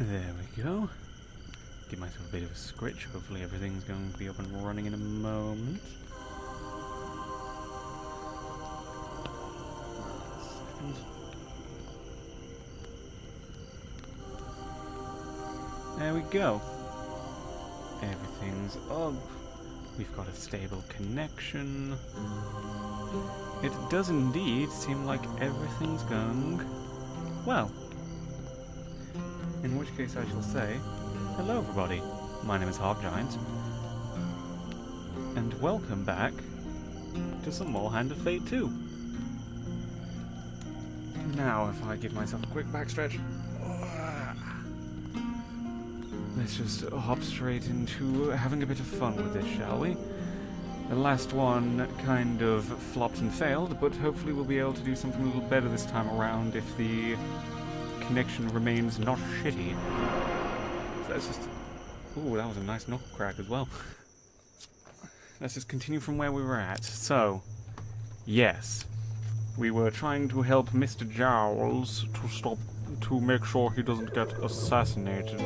There we go. Give myself a bit of a scritch. Hopefully everything's going to be up and running in a moment. There we go. Everything's up. We've got a stable connection. It does indeed seem like everything's going well. In which case I shall say, hello everybody, my name is Half Giant, and welcome back to some more Hand of Fate 2. Now, if I give myself a quick backstretch, let's just hop straight into having a bit of fun with this, shall we? The last one kind of flopped and failed, but hopefully we'll be able to do something a little better this time around if the connection remains not shitty. So let's just... Ooh, that was a nice knuckle crack as well. Let's just continue from where we were at. So, yes, we were trying to help Mr. Jowls to make sure he doesn't get assassinated.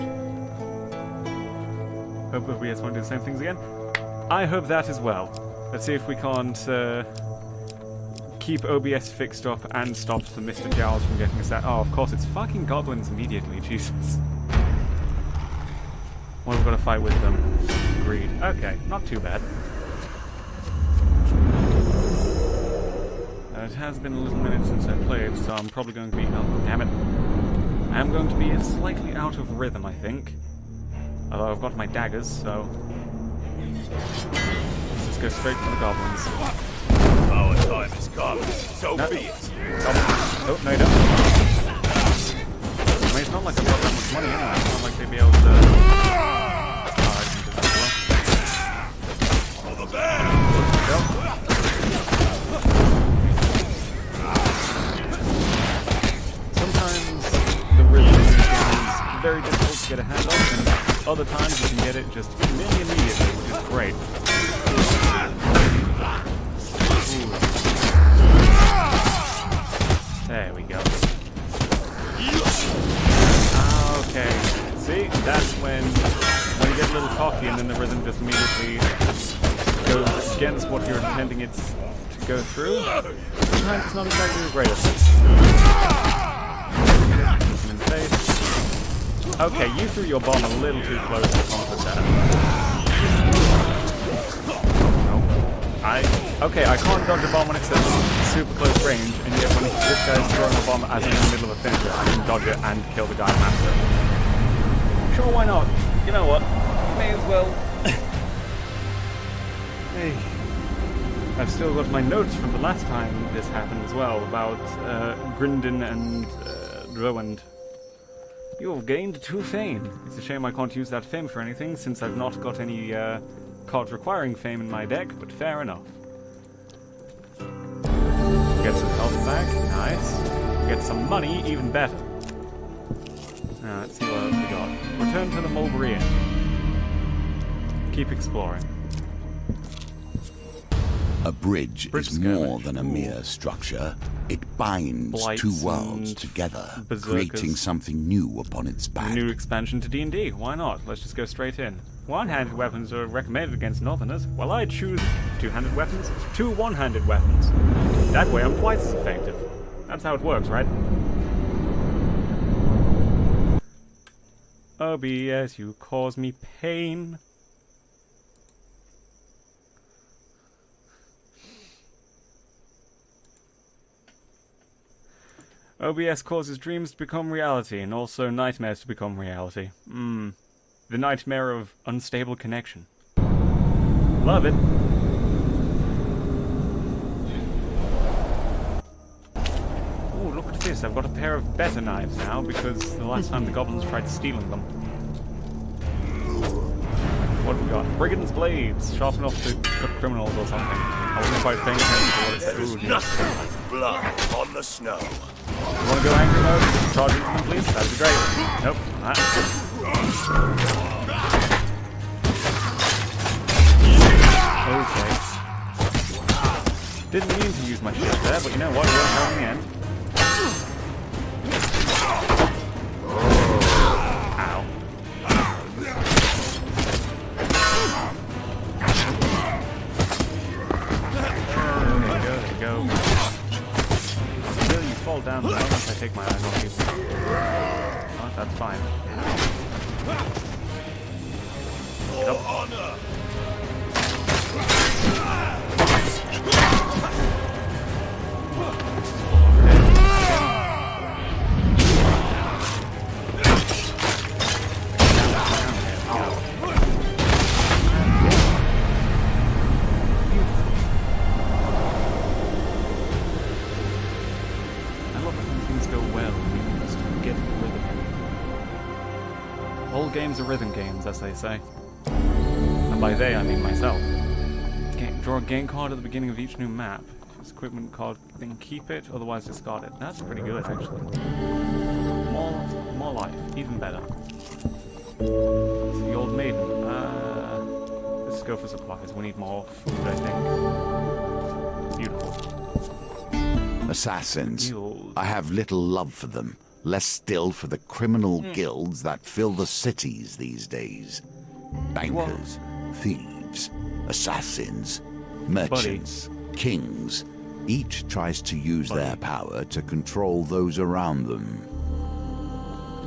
Hope OBS won't do the same things again. I hope that as well. Let's see if we can't keep OBS fixed up and stop the Mr. Jowls from getting assassinated. Oh, of course, it's fucking goblins immediately, Jesus. Well, we've got to fight with them. Agreed. Okay, not too bad. It has been a little minute since I played, so I'm probably going to be... Oh, damn it. I am going to be slightly out of rhythm, I think. Although I've got my daggers, so... Let's just go straight for the goblins. Our time has come, so be it. Oh, no you don't. I mean, it's not like I've got that much money anyway. It's not like they'd be able to... Oh, I can do that as well. For the band! Sometimes the rhythm is very difficult to get a hand on, and other times you can get it just immediately, which is great. There we go. Okay. See? That's when you get a little cocky and then the rhythm just immediately goes against what you're intending it to go through. Sometimes it's not exactly the greatest. Hit him in the face. Okay, you threw your bomb a little too close to comfort that. Okay, I can't dodge a bomb when it's at super close range, and yet when this guy's throwing a bomb as I'm in the middle of a finisher, I can dodge it and kill the guy after. Sure, why not? You know what? May as well. Hey. I've still got my notes from the last time this happened as well, about Grindin and Drowend. You have gained 2 fame. It's a shame I can't use that fame for anything, since I've not got any cards requiring fame in my deck, but fair enough. Get some health back, nice. Get some money, even better. Now, let's see what else we got. Return to the Mulberry Inn. Keep exploring. A bridge is more than a mere structure. It binds Blights 2 worlds together, berserkers. creating something new upon its back. New expansion to D&D, why not? Let's just go straight in. One-handed weapons are recommended against Northerners. Well, I choose 2-handed weapons, 2 one-handed weapons. That way I'm twice as effective. That's how it works, right? OBS, you cause me pain. OBS causes dreams to become reality, and also nightmares to become reality. The nightmare of unstable connection. Love it. Ooh, look at this. I've got a pair of better knives now, because the last time the goblins tried stealing them. What have we got? Brigand's blades. Sharp enough to cut criminals or something. I wasn't quite paying attention to what it said. There's nothing like blood on the snow. You want to go angry mode? Charge into them, please? That'd be great. Nope. Okay. Didn't mean to use my shield there, but you know what? It worked out in the end. That's fine. Get up. Honor. All games are rhythm games, as they say. And by they, I mean myself. Draw a game card at the beginning of each new map. If it's equipment card, then keep it, otherwise discard it. That's pretty good, actually. More life, even better. It's the old maiden. Let's go for supplies. We need more food, I think. Beautiful. Assassins. Mules. I have little love for them. Less still for the criminal guilds that fill the cities these days. Bankers, thieves, assassins, merchants, kings. Each tries to use their power to control those around them.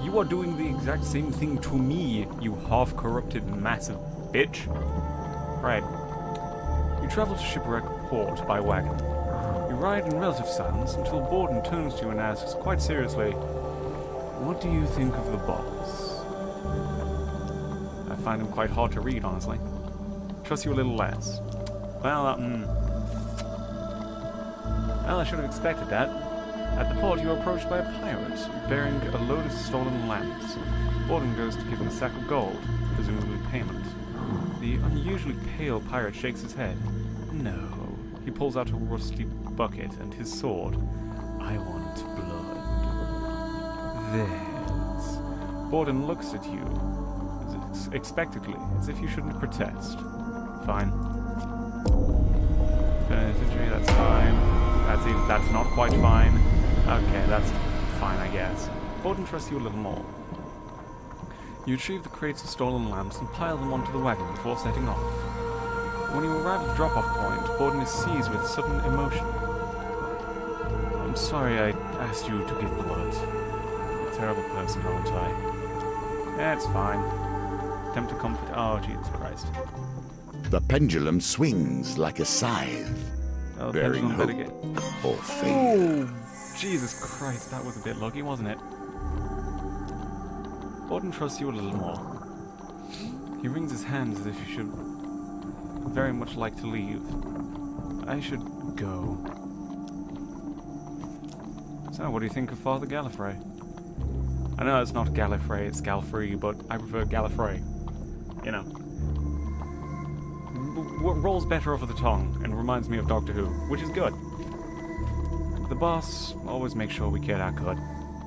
You are doing the exact same thing to me, you half-corrupted massive bitch. Right. You travel to Shipwreck Port by wagon. You ride in relative silence until Borden turns to you and asks, quite seriously, "What do you think of the boss?" I find him quite hard to read, honestly. Trust you a little less. Well, Well, I should have expected that. At the port, you are approached by a pirate, bearing a load of stolen lamps. Borden goes to give him a sack of gold, presumably payment. The unusually pale pirate shakes his head. No. He pulls out a rusty bucket and his sword. I want blood. Theirs. Borden looks at you, expectantly, as if you shouldn't protest. Fine. That's fine. That's not quite fine. Okay, that's fine, I guess. Borden trusts you a little more. You retrieve the crates of stolen lamps and pile them onto the wagon before setting off. When you arrive at the drop-off point, Borden is seized with sudden emotion. I'm sorry I asked you to give blood. I'm a terrible person, aren't I? It's fine. Attempt to comfort. Oh, Jesus Christ. The pendulum swings like a scythe, Oh, the bearing pendulum hope better get. or fear. Oh, Jesus Christ, that was a bit lucky, wasn't it? Borden trusts you a little more. He wrings his hands as if you should very much like to leave. I should go. So, what do you think of Father Gallifrey? I know it's not Gallifrey, it's Gallifrey, but I prefer Gallifrey. You know. Rolls better over the tongue and reminds me of Doctor Who, which is good. The boss always makes sure we get our cut.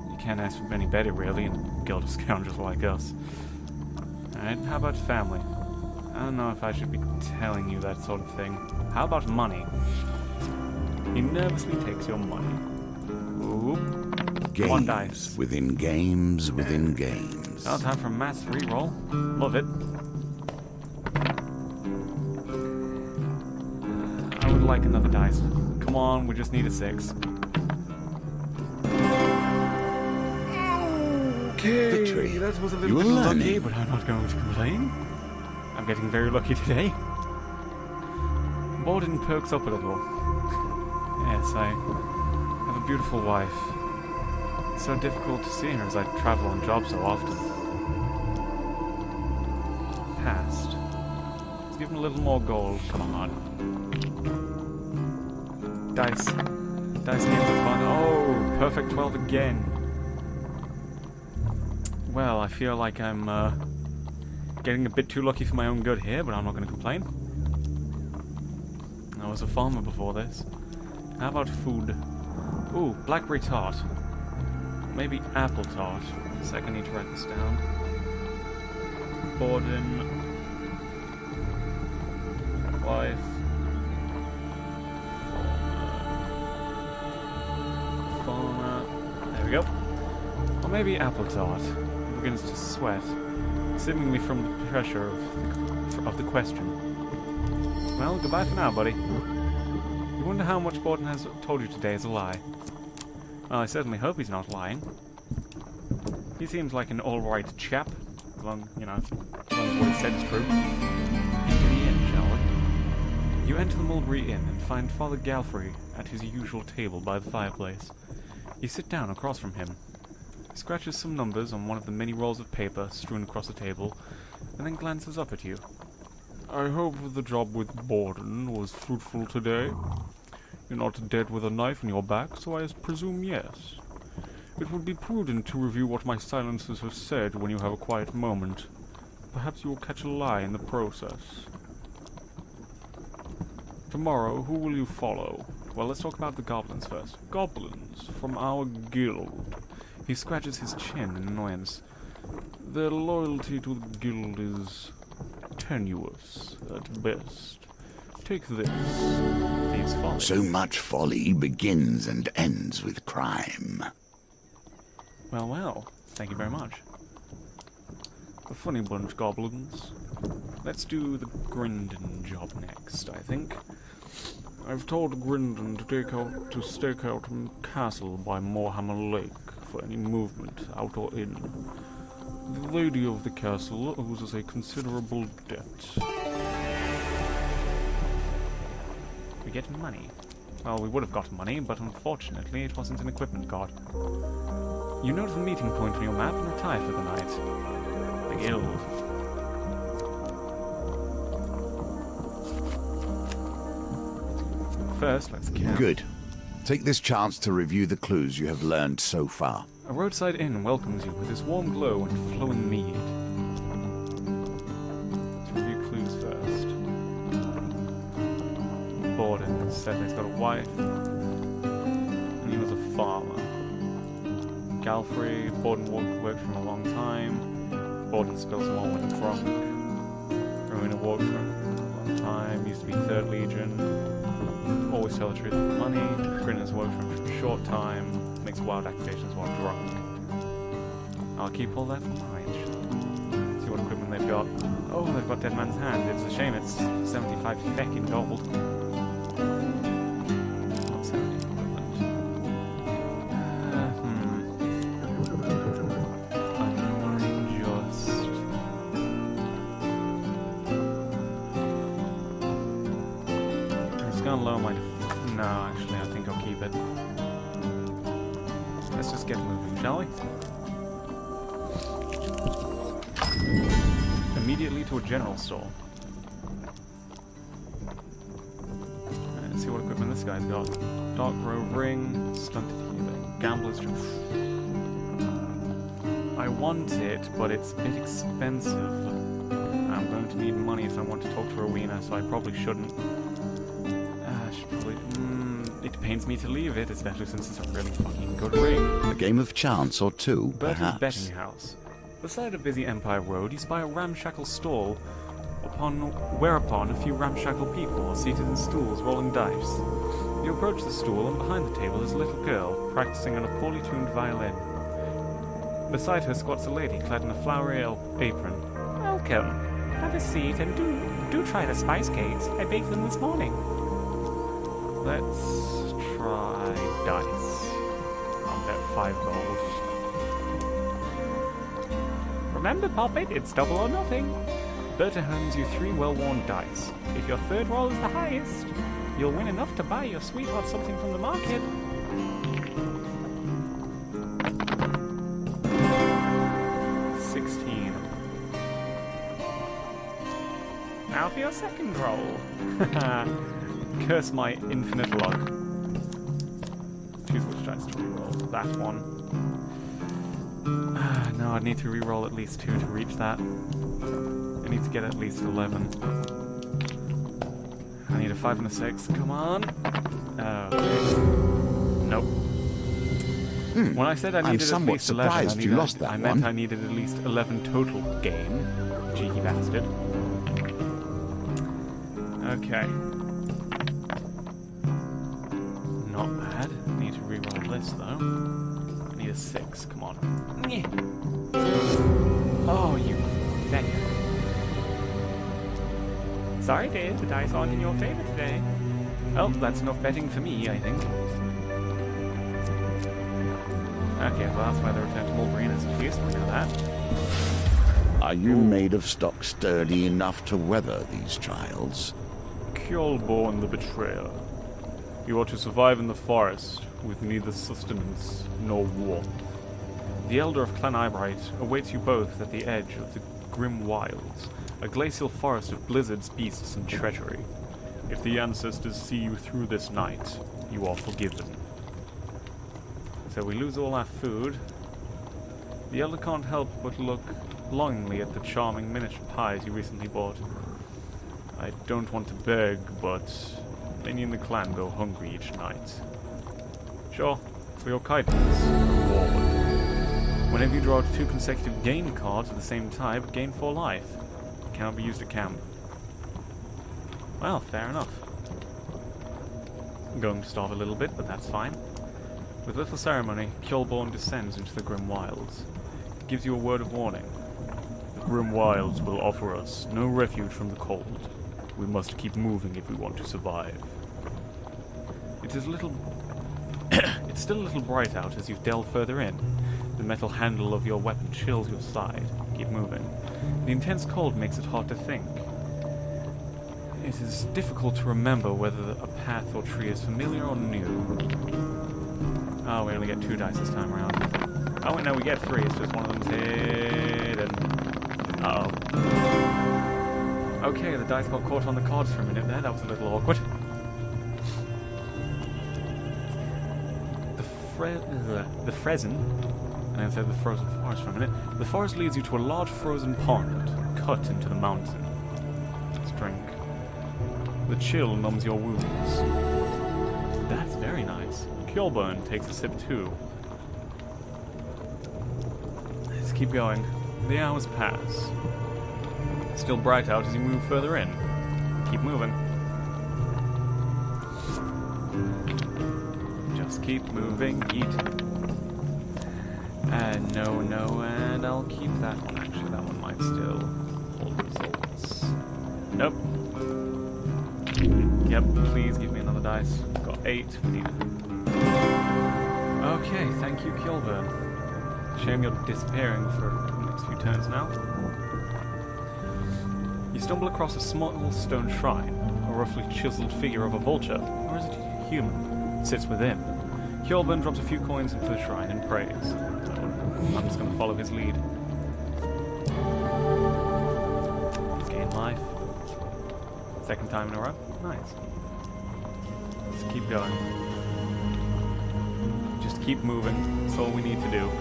You can't ask for any better, really, in a guild of scoundrels like us. Alright, how about family? I don't know if I should be telling you that sort of thing. How about money? He nervously takes your money. Ooh. Games One dice. within games within games. Now time for a mass reroll. Love it. I would like another dice. Come on, we just need a 6. Okay, Victory. that was a You little were bit lucky, learning. but I'm not going to complain. I'm getting very lucky today. Borden perks up a little. Yes, I have a beautiful wife. It's so difficult to see her as I travel on jobs so often. Past. Let's give him a little more gold. Come on. Dice. Dice games are fun. Oh, perfect 12 again. Well, I feel like I'm getting a bit too lucky for my own good here, but I'm not going to complain. I was a farmer before this. How about food? Ooh, blackberry tart. Maybe apple tart. A second, I need to write this down. Borden. Wife. Farmer. There we go. Or maybe apple tart. He begins to sweat, seemingly from the pressure of the question. Well, goodbye for now, buddy. You wonder how much Borden has told you today is a lie. Well, I certainly hope he's not lying. He seems like an alright chap, as long, you know, as long as what he said is true. Into the inn, shall we? You enter the Mulberry Inn and find Father Galfrey at his usual table by the fireplace. You sit down across from him. He scratches some numbers on one of the many rolls of paper strewn across the table, and then glances up at you. I hope the job with Borden was fruitful today. You're not dead with a knife in your back, so I presume yes. It would be prudent to review what my silencers have said when you have a quiet moment. Perhaps you will catch a lie in the process. Tomorrow, who will you follow? Well, let's talk about the goblins first. Goblins from our guild. He scratches his chin in annoyance. Their loyalty to the guild is tenuous at best. Take this. Thieves' folly. So much folly begins and ends with crime. Well, well. Thank you very much. A funny bunch, goblins. Let's do the Grindon job next, I think. I've told Grindon to stake out a castle by Moorhammer Lake for any movement, out or in. The lady of the castle owes us a considerable debt. We get money. Well, we would have got money, but unfortunately it wasn't an equipment card. You note the meeting point on your map and retire for the night. The guild. First, let's count. Good. Take this chance to review the clues you have learned so far. A roadside inn welcomes you with its warm glow and flowing mead. Let's review clues first. Borden said he's got a wife, and he was a farmer. Galfrey, Borden worked for him a long time. Borden spills them all when drunk. Rowena worked for him a long time, used to be 3rd Legion. Always tell the truth for money. Grinner's worked for him for a short time. Makes wild accusations while drunk. I'll keep all that in mind. See what equipment they've got. Oh, they've got Dead Man's Hand. It's a shame it's 75 feck in gold. Not 70 equipment. Low my no, actually, I think I'll keep it. Let's just get moving, shall we? Immediately to a general store. Let's see what equipment this guy's got. Dark Grove Ring, Stunted Healing, Gambler's Jewel. I want it, but it's a bit expensive. I'm going to need money if I want to talk to Rowena, so I probably shouldn't. It pains me to leave it, especially since it's a really fucking good ring. A game of chance or two, Bertie's perhaps. Betting House. Beside a busy Empire Road, you spy a ramshackle stall, whereupon a few ramshackle people are seated in stools rolling dice. You approach the stool, and behind the table is a little girl, practicing on a poorly tuned violin. Beside her squats a lady clad in a flowery apron. Welcome. Have a seat, and do try the spice cakes. I baked them this morning. Let's try dice. I'll bet 5 gold. Remember, Poppet, it's double or nothing. Berta hands you 3 well-worn dice. If your third roll is the highest, you'll win enough to buy your sweetheart something from the market. Now for your second roll. Curse my infinite luck. Choose which dice to reroll. That one. No, I'd need to reroll at least 2 to reach that. I need to get at least 11. I need a 5 and a 6. Come on. Nope. When I said I needed at least 11, I meant I needed at least 11 total gain. Cheeky bastard. Okay. Not bad. Need to reroll this though. I need a 6. Come on. Oh, you beggar. Sorry, dear. The dice aren't in your favor today. Well, that's enough betting for me, I think. Okay, well that's why the return to Mulgreen is pleased. We know that. Are you made of stock sturdy enough to weather these trials? Kjolborn the Betrayer. You are to survive in the forest with neither sustenance nor warmth. The Elder of Clan Eyebright awaits you both at the edge of the grim wilds, a glacial forest of blizzards, beasts, and treachery. If the ancestors see you through this night, you are forgiven. So we lose all our food. The Elder can't help but look longingly at the charming miniature pies you recently bought. I don't want to beg, but many in the clan go hungry each night. Sure, for your kindness, reward. Whenever you draw 2 consecutive gain cards of the same type, gain 4 life. It cannot be used at camp. Well, fair enough. I'm going to starve a little bit, but that's fine. With little ceremony, Kjolborn descends into the grim wilds. It gives you a word of warning. The grim wilds will offer us no refuge from the cold. We must keep moving if we want to survive. It is it's still a little bright out as you delve further in. The metal handle of your weapon chills your side. Keep moving. The intense cold makes it hard to think. It is difficult to remember whether a path or tree is familiar or new. Oh, we only get 2 dice this time around. Oh wait, no, we get 3. It's just one of them's hidden. Uh-oh. Okay, the dice got caught on the cards for a minute there. That was a little awkward. The Frezin, and I said the frozen forest for a minute. The forest leads you to a large frozen pond cut into the mountain. Let's drink. The chill numbs your wounds. That's very nice. Kjolborn takes a sip too. Let's keep going. The hours pass. It's still bright out as you move further in. Keep moving. Just keep moving, eat. And no, and I'll keep that one. Actually, that one might still hold results. Nope. Yep, please give me another dice. Got 8. We need it. Okay, thank you, Kjolborn. Shame you're disappearing for the next few turns now. You stumble across a small stone shrine, a roughly chiseled figure of a vulture, or is it human, sits within. Kjolborn drops a few coins into the shrine and prays. I'm just going to follow his lead. Let's gain life. 2nd time in a row. Nice. Let's keep going. Just keep moving. That's all we need to do.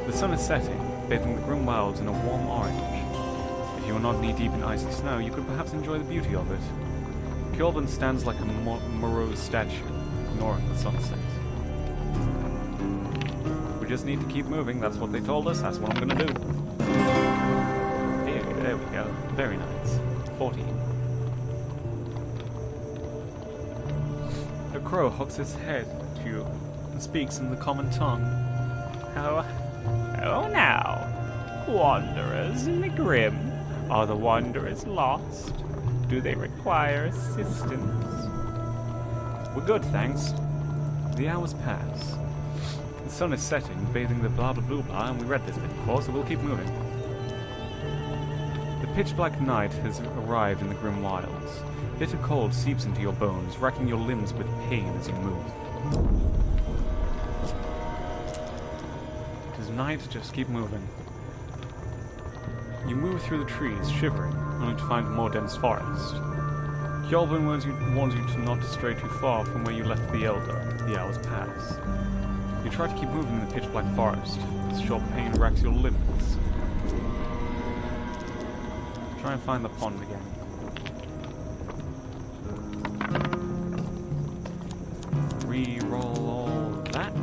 The sun is setting, bathing the grim wilds in a warm orange. If you are not knee-deep in icy snow, you could perhaps enjoy the beauty of it. Kjolborn stands like a morose statue, ignoring the sunset. We just need to keep moving. That's what they told us. That's what I'm going to do. There we go. Very nice. 14. A crow hooks its head to you and speaks in the common tongue. Oh now, wanderers in the grim, are the wanderers lost? Do they require assistance? We're good, thanks. The hours pass. The sun is setting, bathing the blah blah blah blah, and we read this bit before, so we'll keep moving. The pitch-black night has arrived in the grim wilds. Bitter cold seeps into your bones, racking your limbs with pain as you move. It is night, just keep moving. You move through the trees, shivering, only to find a more dense forest. Kjolborn warns you to not stray too far from where you left the Elder. The hours pass. You try to keep moving in the pitch-black forest. This sharp pain racks your limbs. Try and find the pond again. Re-roll all that.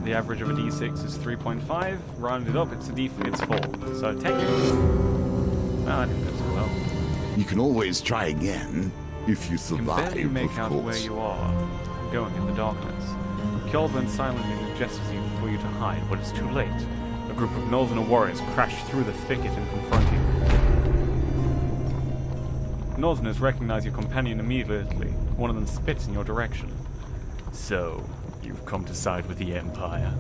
The average of a d6 is 3.5. Rounded up, it's 4. So technically, well, I didn't go so well. You can always try again, if you survive, You can barely make of out course. where you are, going in the darkness. Kjolborn silently gestures you for you to hide, but it's too late. A group of Northerner warriors crash through the thicket and confront you. Northerners recognize your companion immediately. One of them spits in your direction. So, you've come to side with the Empire.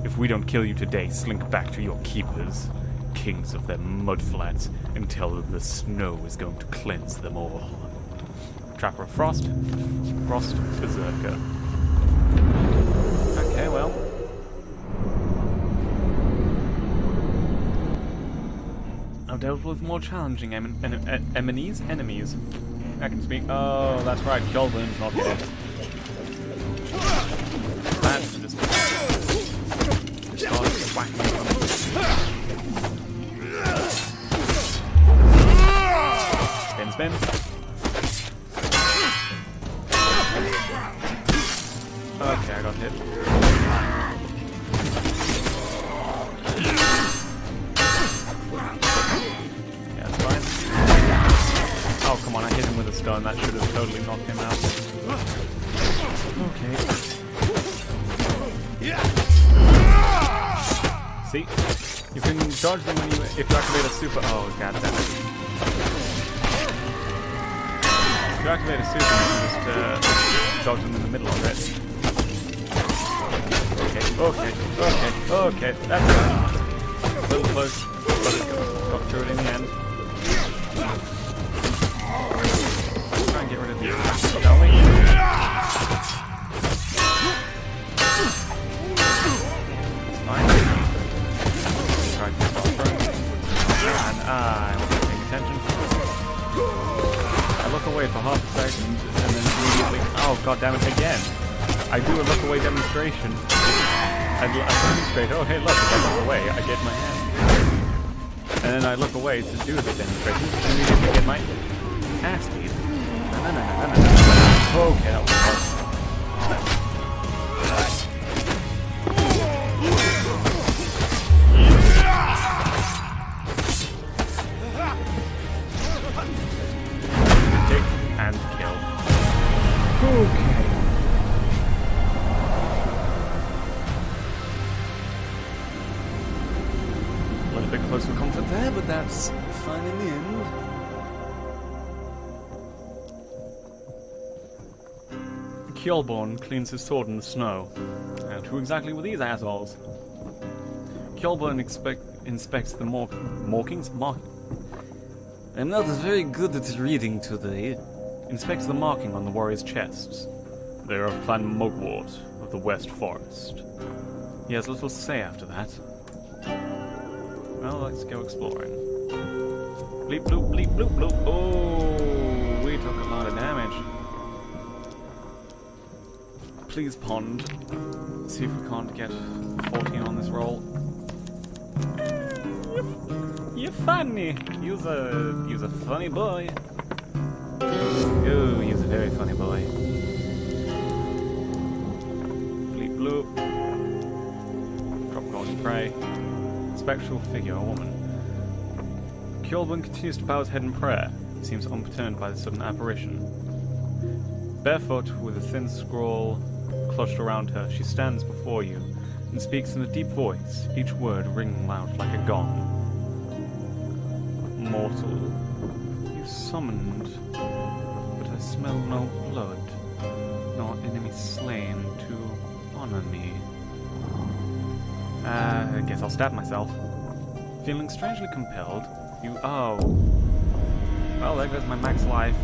If we don't kill you today, slink back to your keepers, kings of their mudflats, and tell them the snow is going to cleanse them all. Trapper of Frost. Frost Berserker. Okay, well. I've dealt with more challenging enemies. I can speak. Oh, that's right. Kjolburn's not here. That's just start whacking them. Spin, spin. Okay, I got hit. Yeah, that's fine. Oh, come on, I hit him with a stun. That should have totally knocked him out. Okay. See? You can dodge them when if you activate a super... Oh, god damn it. If you activate a super, you can just dodge them in the middle of it. Okay, that's good. A little close, but it got through it in the end. Let's try and get rid of you, shall we? It's fine. Try to stop throwing. And I'm not paying attention. I look away for half a second, and then immediately... Oh, god damn it, again! I do a look away demonstration. I demonstrate, oh hey look, if I look away, I get my hand. And then I look away to do the demonstration, and immediately get my ass beat. Okay, that was hard. Kick and kill. Okay. A bit close for comfort there, but that's fine in the end. Kjolborn cleans his sword in the snow. And who exactly were these assholes? Kjolborn inspects the markings? I'm not very good at reading today. Inspects the marking on the warriors' chests. They are of Clan Mugwort of the West Forest. He has little say after that. Well, let's go exploring. Bleep bloop, bleep bloop bloop. Oh, we took a lot of damage. Please, pond. Let's see if we can't get 14 on this roll. You're funny. You're a funny boy. Oh, you're a very funny boy. Bleep bloop. Drop golden prey. Spectral figure, a woman. Kjolborn continues to bow his head in prayer. He seems unperturbed by the sudden apparition. Barefoot, with a thin scroll clutched around her, she stands before you and speaks in a deep voice, each word ringing out like a gong. Mortal, you summoned, but I smell no blood, nor enemy slain to honor me. I guess I'll stab myself. Feeling strangely compelled, you... Oh. Well, there goes my max life.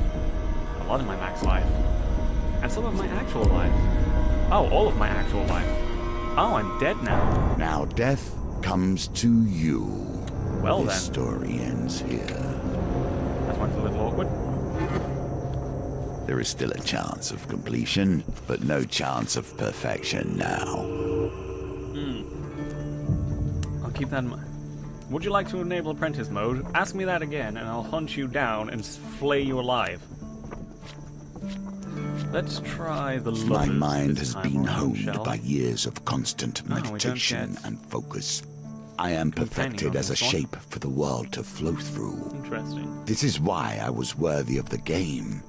A lot of my max life. And some of my actual life. Oh, all of my actual life. Oh, I'm dead now. Now death comes to you. Well this then. Story ends here. That one's a little awkward. There is still a chance of completion, but no chance of perfection now. Keep that in mind. Would you like to enable apprentice mode? Ask me that again, and I'll hunt you down and flay you alive. Let's try the My lovers mind this has time been around, honed shall by we? years of constant we don't meditation get and focus. I am perfected on as a this one. shape for the world to flow through. Interesting. This is why I was worthy of the game,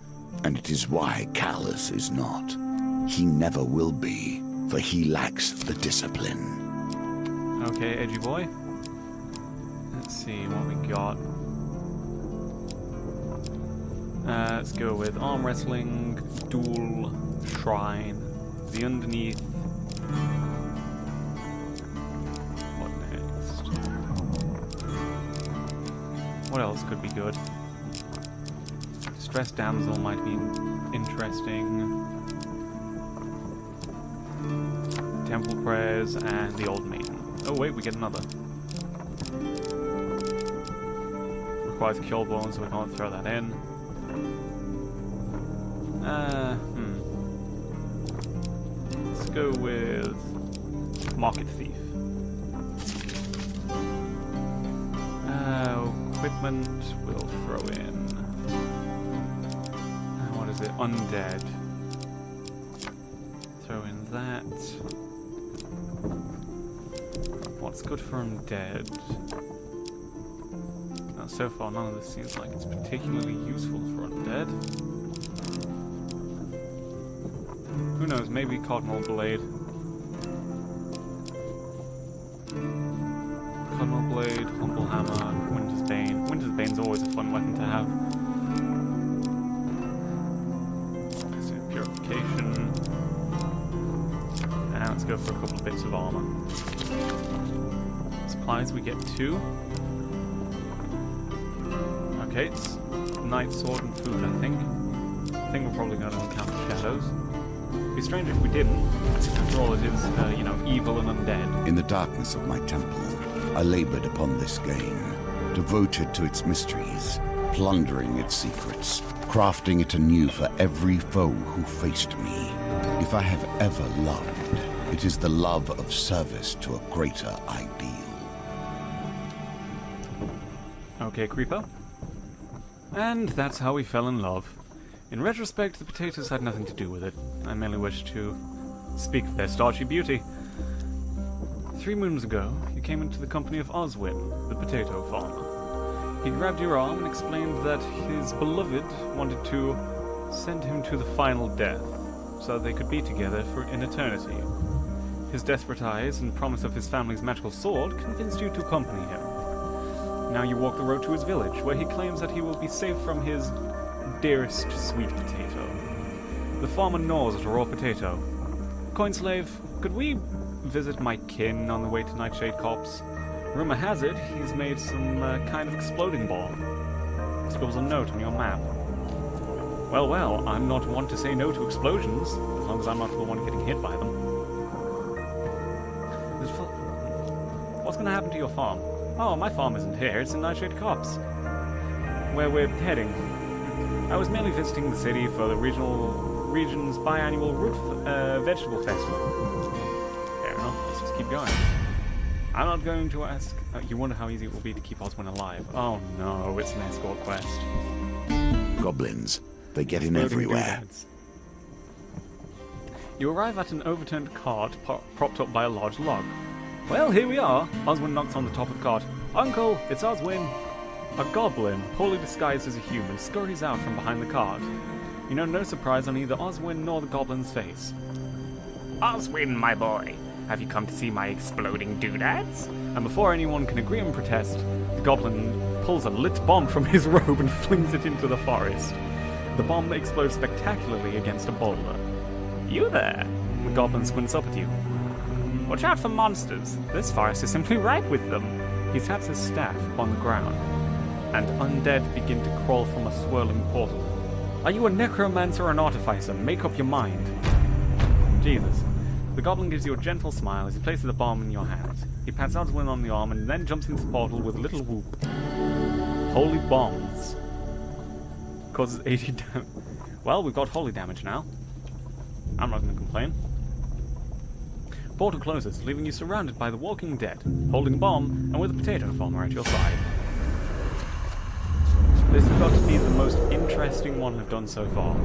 and it is why Callus is not. He never will be, for he lacks the discipline. Okay, edgy boy. Let's see what we got. Let's go with arm wrestling, duel, shrine, the underneath. What else could be good? Distressed damsel might be interesting. Temple prayers and the old maiden. Oh wait, we get another. Requires cure bone, so we can't throw that in. Let's go with Market Thief. Equipment we'll throw in. What is it? Undead. Throw in that. What's good for undead? Now, so far, none of this seems like it's particularly useful for undead. Who knows? Maybe Cardinal Blade. Cardinal Blade, Humble Hammer, Winter's Bane. Winter's Bane's always a fun weapon to have. Purification. And let's go for a couple of bits of armor. Supplies, we get 2. Okay, it's Knight Sword and food, I think. I think we're probably going to encounter shadows. It'd be strange if we didn't. After all, it is, you know, evil and undead. In the darkness of my temple, I labored upon this game, devoted to its mysteries, plundering its secrets, crafting it anew for every foe who faced me. If I have ever loved, it is the love of service to a greater ideal. Okay, Creeper. And that's how we fell in love. In retrospect, the potatoes had nothing to do with it. I merely wished to speak of their starchy beauty. 3 moons ago, you came into the company of Oswin, the potato farmer. He grabbed your arm and explained that his beloved wanted to send him to the final death, so they could be together in eternity. His desperate eyes and promise of his family's magical sword convinced you to accompany him. Now you walk the road to his village, where he claims that he will be safe from his dearest sweet potato. The farmer gnaws at a raw potato. Coinslave, could we visit my kin on the way to Nightshade Copse? Rumor has it he's made some kind of exploding bomb. Scribbles a note on your map. Well, well, I'm not one to say no to explosions, as long as I'm not the one getting hit by them. What's going to happen to your farm? Oh, my farm isn't here, it's in Nightshade Copse, where we're heading. I was merely visiting the city for the region's biannual root vegetable festival. Fair enough, let's just keep going. I'm not going to ask... you wonder how easy it will be to keep Oswin alive. Oh no, it's an escort quest. Goblins. They get in everywhere. You arrive at an overturned cart propped up by a large log. Well, here we are. Oswin knocks on the top of the cart. Uncle, it's Oswin. A goblin, poorly disguised as a human, scurries out from behind the cart. You know no surprise on either Oswin nor the goblin's face. Oswin, my boy, have you come to see my exploding doodads? And before anyone can agree and protest, the goblin pulls a lit bomb from his robe and flings it into the forest. The bomb explodes spectacularly against a boulder. You there? The goblin squints up at you. Watch out for monsters. This forest is simply ripe with them. He taps his staff upon the ground, and undead begin to crawl from a swirling portal. Are you a necromancer or an artificer? Make up your mind. Jesus. The goblin gives you a gentle smile as he places the bomb in your hands. He pats Oswin on the arm and then jumps into the portal with a little whoop. Holy bombs. Causes 80 damage. Well, we've got holy damage now. I'm not going to complain. Portal closes, leaving you surrounded by the walking dead, holding a bomb and with a potato farmer at your side. This has got to be the most interesting one I've done so far.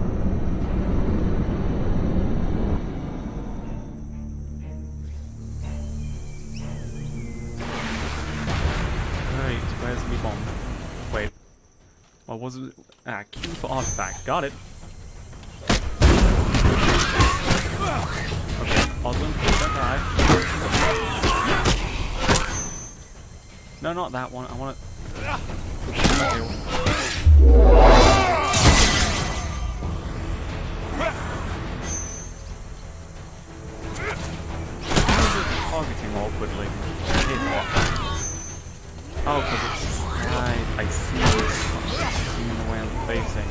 Alright, where's the bomb? Wait. What was it? Ah, Q for artifact. Got it. Okay, Oswin, please don't die. No, not that one. I want to... Targeting awkwardly. Oh, because it's... Right, I see. In the way I'm facing.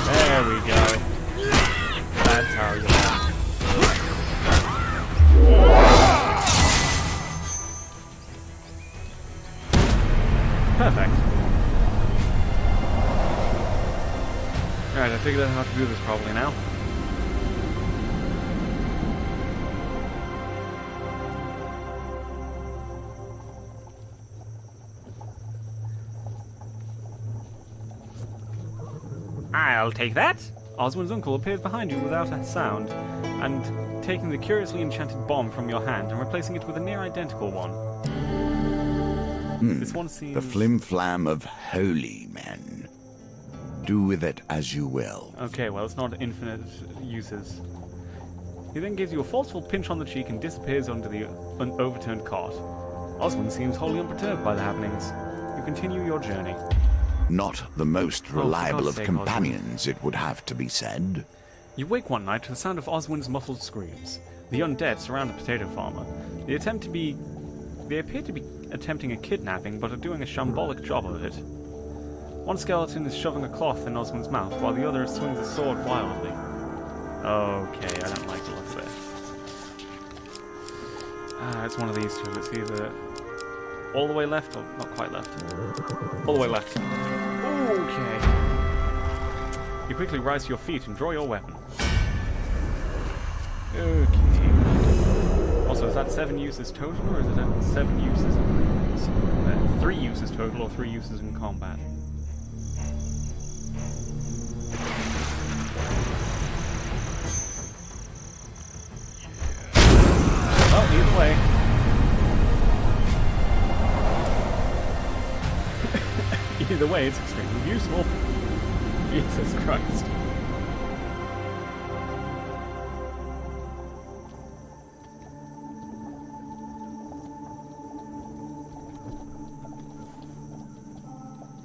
There we go. That's how you want. Perfect. Alright, I figured out how to do this probably now. I'll take that. Oswald's uncle appears behind you without a sound, and taking the curiously enchanted bomb from your hand and replacing it with a near identical one. This one seems... The flim-flam of holy men. Do with it as you will. Okay, well, it's not infinite uses. He then gives you a forceful pinch on the cheek and disappears under the overturned cart. Oswald seems wholly unperturbed by the happenings. You continue your journey. Not the most reliable of God's sake, companions, it would have to be said. You wake one night to the sound of Oswald's muffled screams. The undead surround the potato farmer. They appear to be attempting a kidnapping, but are doing a shambolic job of it. One skeleton is shoving a cloth in Oswald's mouth, while the other swings a sword wildly. Okay, I don't like the look of it. It's one of these two. It's either all the way left or not quite left. All the way left. Okay. You quickly rise to your feet and draw your weapon. Okay. Also, is that 7 uses total, or is it 7 uses in 3 uses total, or 3 uses in combat? Well, either way. Either way, it's extremely useful. Jesus Christ.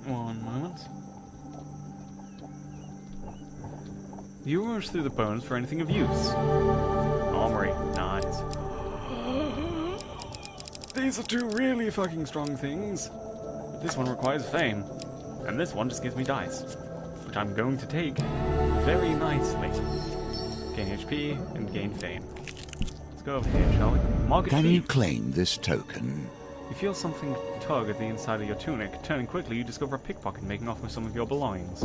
One moment. You rummage through the bones for anything of use. Armory. Nice. These are 2 really fucking strong things. This one requires fame, and this one just gives me dice, which I'm going to take very nicely. Gain HP and gain fame. Let's go over here, shall we? Market Can you thief. claim this token? You feel something tug at the inside of your tunic. Turning quickly, you discover a pickpocket making off with some of your belongings.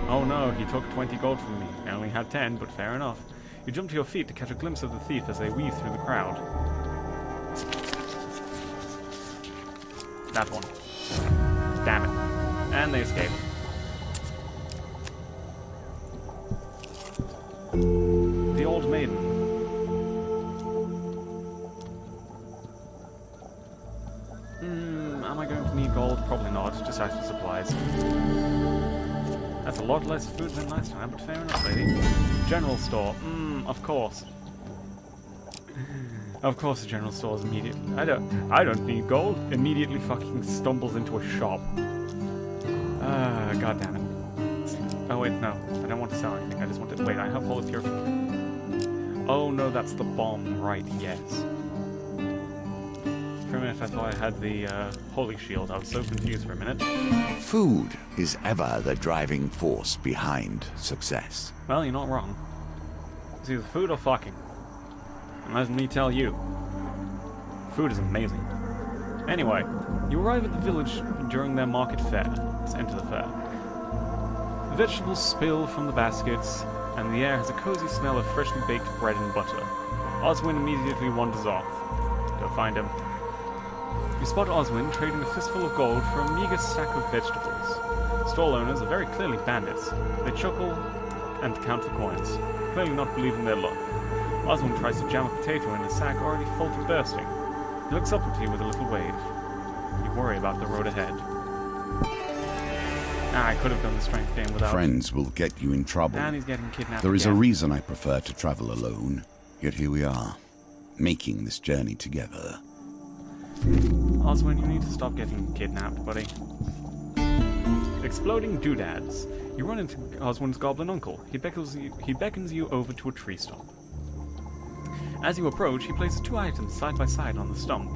Oh no, he took 20 gold from me. I only had 10, but fair enough. You jump to your feet to catch a glimpse of the thief as they weave through the crowd. That one. Damn it. And they escape. The old maiden. Am I going to need gold? Probably not. Just ask for supplies. That's a lot less food than last time, but fair enough, lady. General store. Of course. Of course the general store is immediately... I don't need gold. Immediately fucking stumbles into a shop. God damn it. Oh wait, no. I don't want to sell anything. I just want to... Wait, I have holy purification. Oh no, that's the bomb. Right, yes. For a minute I thought I had the holy shield. I was so confused for a minute. Food is ever the driving force behind success. Well, you're not wrong. It's either food or fucking. And let me tell you, food is amazing. Anyway, you arrive at the village during their market fair. Let's enter the fair. The vegetables spill from the baskets, and the air has a cozy smell of freshly baked bread and butter. Oswin immediately wanders off. Go find him. You spot Oswin trading a fistful of gold for a meager sack of vegetables. Stall owners are very clearly bandits. They chuckle and count the coins, clearly not believing their luck. Oswald tries to jam a potato in the sack already full to bursting. He looks up at you with a little wave. You worry about the road ahead. I could have done the strength game without... Friends will get you in trouble. And he's getting kidnapped There is a again. reason I prefer to travel alone. Yet here we are, making this journey together. Oswald, you need to stop getting kidnapped, buddy. Exploding doodads. You run into Oswald's goblin uncle. He beckons you over to a tree stump. As you approach, he places 2 items side by side on the stump.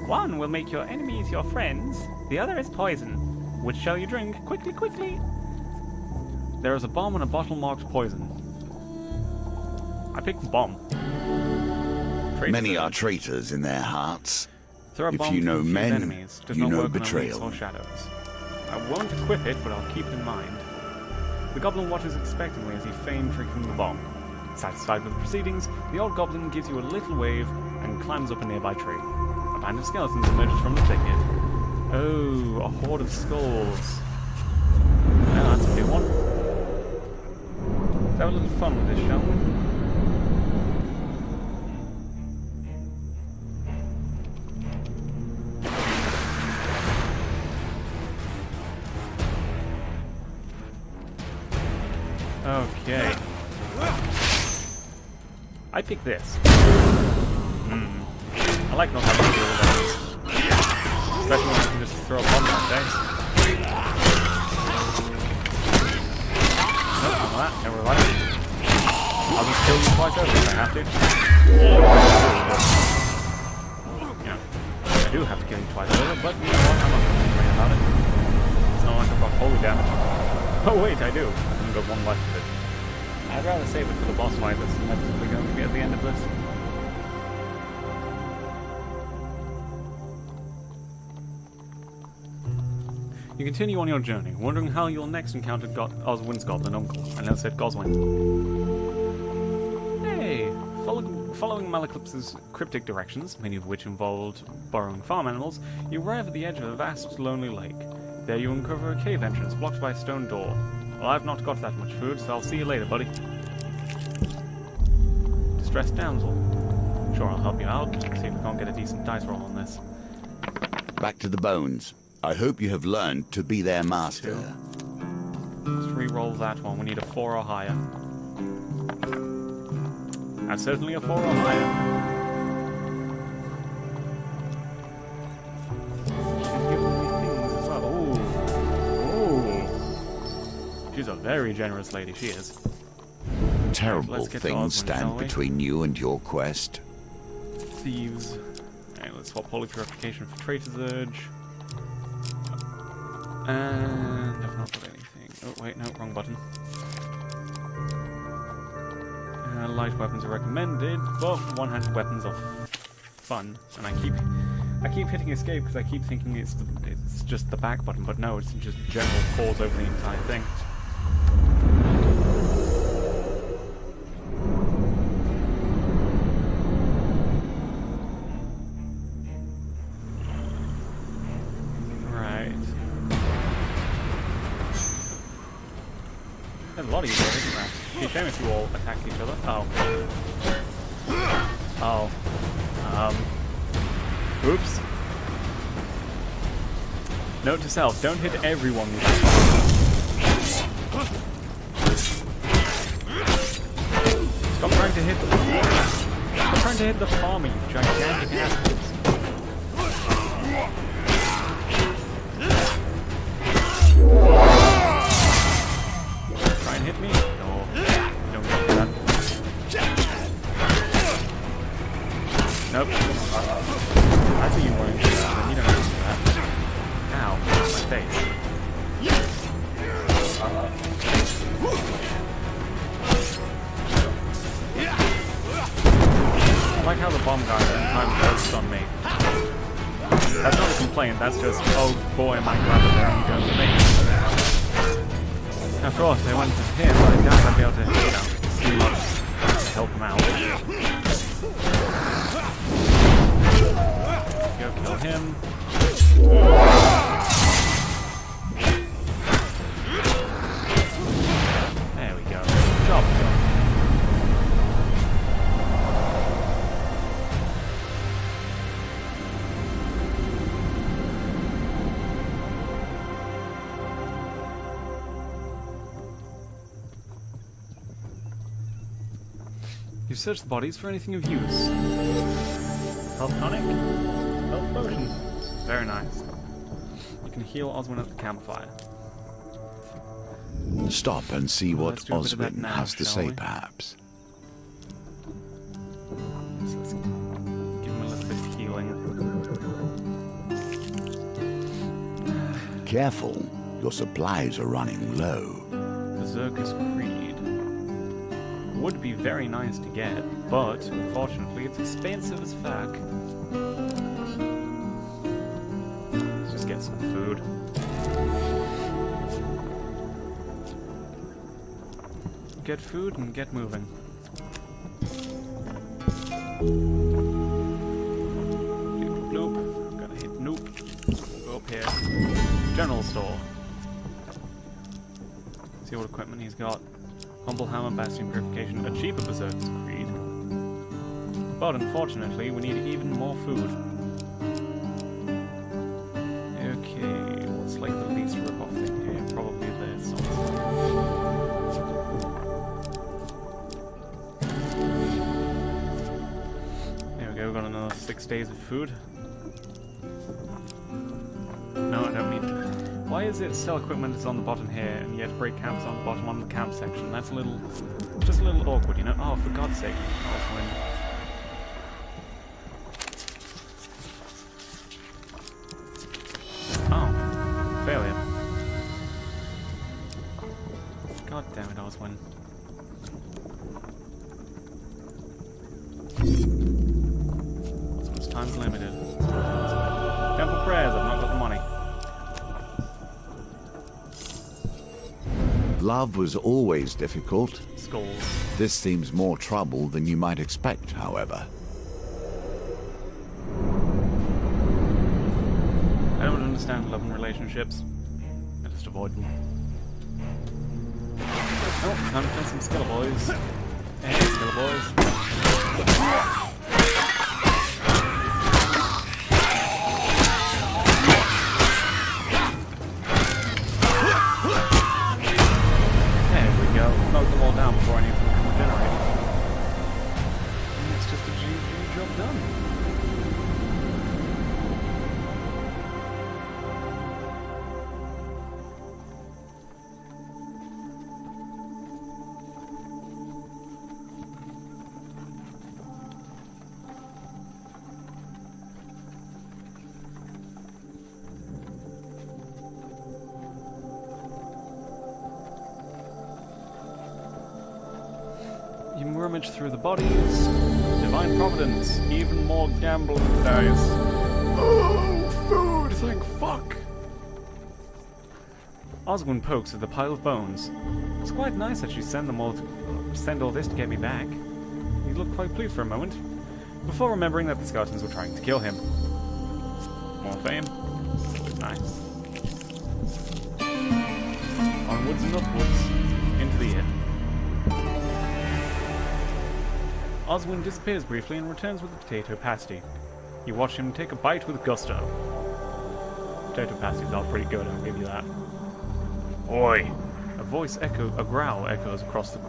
One will make your enemies your friends. The other is poison. Which shall you drink? Quickly, quickly. There is a bomb and a bottle marked poison. I picked bomb. Many are traitors in their hearts. Throw a If bomb you to know confuse men, enemies. Does you not know work on betrayal. elites or shadows. I won't equip it, but I'll keep it in mind. The goblin watches expectantly as he feigns drinking the bomb. Satisfied with the proceedings, the old goblin gives you a little wave and climbs up a nearby tree. A band of skeletons emerges from the thicket. Oh, a horde of skulls. Well, that's a new one. Let's have a little fun with this, shall we? Okay. I pick this. I like not having to deal with enemies. Especially when I can just throw a bomb on days. Nope, none of that. Never mind. I'll just kill you twice over if I have to. You know, I do have to kill you twice over, but you know what? I'm not going to complain about it. It's not like I've got holy damage. Oh wait, I do. I've only got 1 life of it. I'd rather save it for the boss fight that's inevitably going to be at the end of this. You continue on your journey, wondering how you'll next encounter Oswin's goblin uncle. I now said Goswin. Hey! Following Malaclypse's cryptic directions, many of which involved borrowing farm animals, you arrive at the edge of a vast, lonely lake. There you uncover a cave entrance blocked by a stone door. Well, I've not got that much food, so I'll see you later, buddy. Distressed damsel. Sure, I'll help you out. See if we can't get a decent dice roll on this. Back to the bones. I hope you have learned to be their master. Let's re-roll that one. We need a 4 or higher. That's certainly a 4 or higher. She's giving me things as well. Ooh. She's a very generous lady, she is. Terrible Let's get to things Oswin, shall stand we? between you and your quest. Thieves. Alright, let's swap Holy Purification for Traitor's Urge. And I've not got anything. Oh, wait, no, wrong button. Light weapons are recommended, but one-handed weapons are fun. And I keep hitting escape because I keep thinking it's just the back button, but no, it's just general pause over the entire thing. There's a lot of you there, isn't there? It'd be a shame if you all attacked each other. Oh. Oops. Note to self, don't hit everyone with this. Stop trying to hit the farm, you gigantic assholes. Hit me? No, you don't get that. Nope. I see you weren't sure, but you don't have to do that. Ow, my face. I like how the bomb guy sometimes focused on me. That's not a complaint, that's just, oh boy, am I glad that they're only going to me. After all, if they went to him, I doubt I'd be able to, help him out. Go kill him. There we go. Job done. You search the bodies for anything of use. Health tonic? Health potion. Very nice. You can heal Oswin at the campfire. Stop and see what Let's do a bit of that Oswin now, has to shall say, we? perhaps. careful. Your supplies are running low. Berserker's Creed. Would be very nice to get, but unfortunately it's expensive as fuck. Let's just get some food. Get food and get moving. Bloop, bloop. Gotta hit nope. Go up here. General store. See what equipment he's got. Humble Hammer, Bastion Purification, a cheaper Berserker's Creed. But unfortunately, we need even more food. Okay, what's like the least rip-off thing here? Probably this. There we go, we've got another 6 days of food. No, I don't need to. Why is it sell equipment is on the bottom here, and yet break camps on the bottom on the camp section? That's a little, just a little awkward, you know? Oh, for God's sake. Oh, failure. God damn it, Oswin. Oswin's time's limited. Temple prayers, I've not got the money. Love was always difficult. Skulls. This seems more trouble than you might expect, however. I don't understand love and relationships. I just avoid them. Oh, time to kill some Skiller boys. Hey, Skiller boys. Knock them all down before any of them can regenerate. And it's just a GG job done. You rummage through the bodies. Divine Providence. Even more gambling dice. Oh, food! Thank fuck! Oswin pokes at the pile of bones. It's quite nice that you send all this to get me back. He looked quite pleased for a moment, before remembering that the skeletons were trying to kill him. More fame. Nice. Onwards and upwards. Into the inn. Oswin disappears briefly and returns with a potato pasty. You watch him take a bite with gusto. Potato pasties are pretty good, I'll give you that. Oi! A growl echoes across the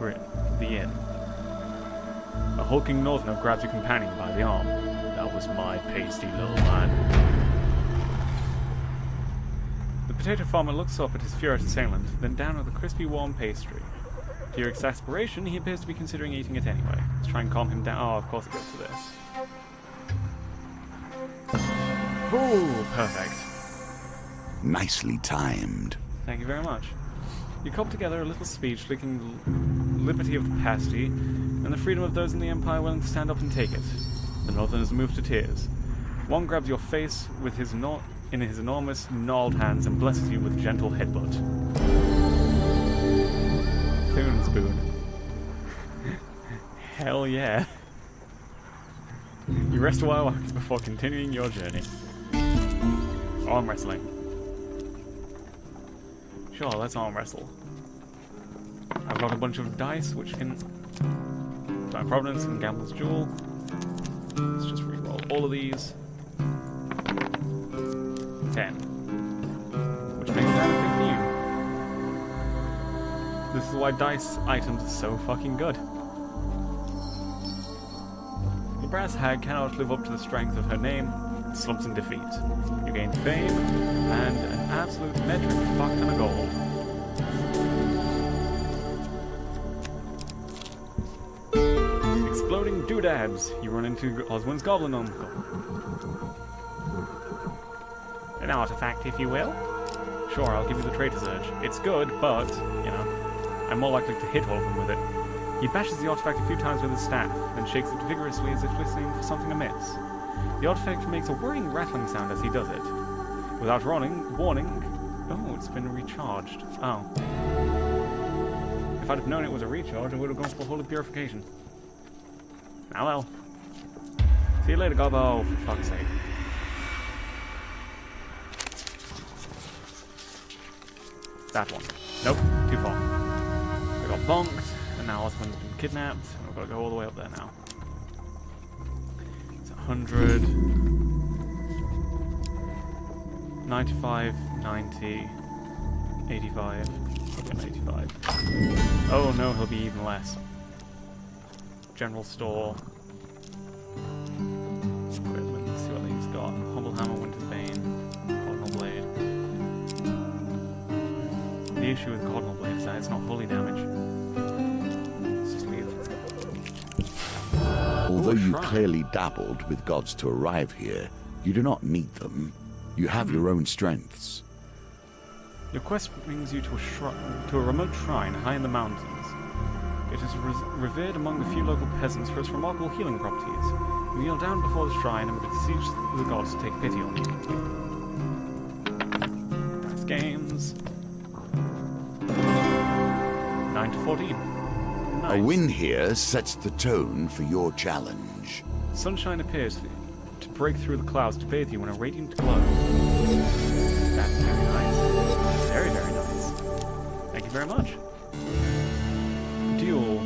inn. A hulking northerner grabs your companion by the arm. That was my pasty little man. The potato farmer looks up at his furious assailant, then down at the crispy warm pastry. To your exasperation, he appears to be considering eating it anyway. Let's try and calm him down. Oh, of course it goes to this. Ooh, perfect. Nicely timed. Thank you very much. You cobble together a little speech licking the liberty of the pasty and the freedom of those in the Empire willing to stand up and take it. The Northerners move to tears. One grabs your face with in his enormous, gnarled hands and blesses you with a gentle headbutt. Spoon spoon. Hell yeah. You rest a while before continuing your journey. Arm wrestling. Sure, let's arm wrestle. I've got a bunch of dice which can... Divine Providence and Gambler's Jewel. Let's just reroll all of these. 10. Which makes it out of 15. This is why dice items are so fucking good. The brass hag cannot live up to the strength of her name, slumps in defeat. You gain fame, and an absolute metric fuck ton of gold. Exploding doodads. You run into Oswin's goblin uncle. An artifact, if you will. Sure, I'll give you the Traitor's Urge. It's good, but, you know, I'm more likely to hit all of them with it. He bashes the artifact a few times with his staff, then shakes it vigorously as if listening for something amiss. The artifact makes a worrying rattling sound as he does it. Without warning... Oh, it's been recharged. Oh. If I'd have known it was a recharge, I would have gone for the Holy Purification. Ah well. See you later, Gobbo, for fuck's sake. That one. Nope, too far. We got bonked, and now Osmond's been kidnapped, and we've got to go all the way up there now. It's 100... 95, 90, 85, probably 85. Oh no, he'll be even less. General store. Equipment, let's see what he's got. Humble Hammer, Winter's Bane, Cardinal Blade. The issue with Cardinal Blade is that it's not fully damage. Let's just leave. Although you clearly dabbled with gods to arrive here, you do not need them. You have your own strengths. Your quest brings you to a remote shrine high in the mountains. It is revered among the few local peasants for its remarkable healing properties. You kneel down before the shrine and beseech the gods to take pity on you. Nice games. 9 to 14. Nice. A win here sets the tone for your challenge. Sunshine appears to break through the clouds to bathe you in a radiant glow. That's very nice. Very, very nice. Thank you very much. Duel.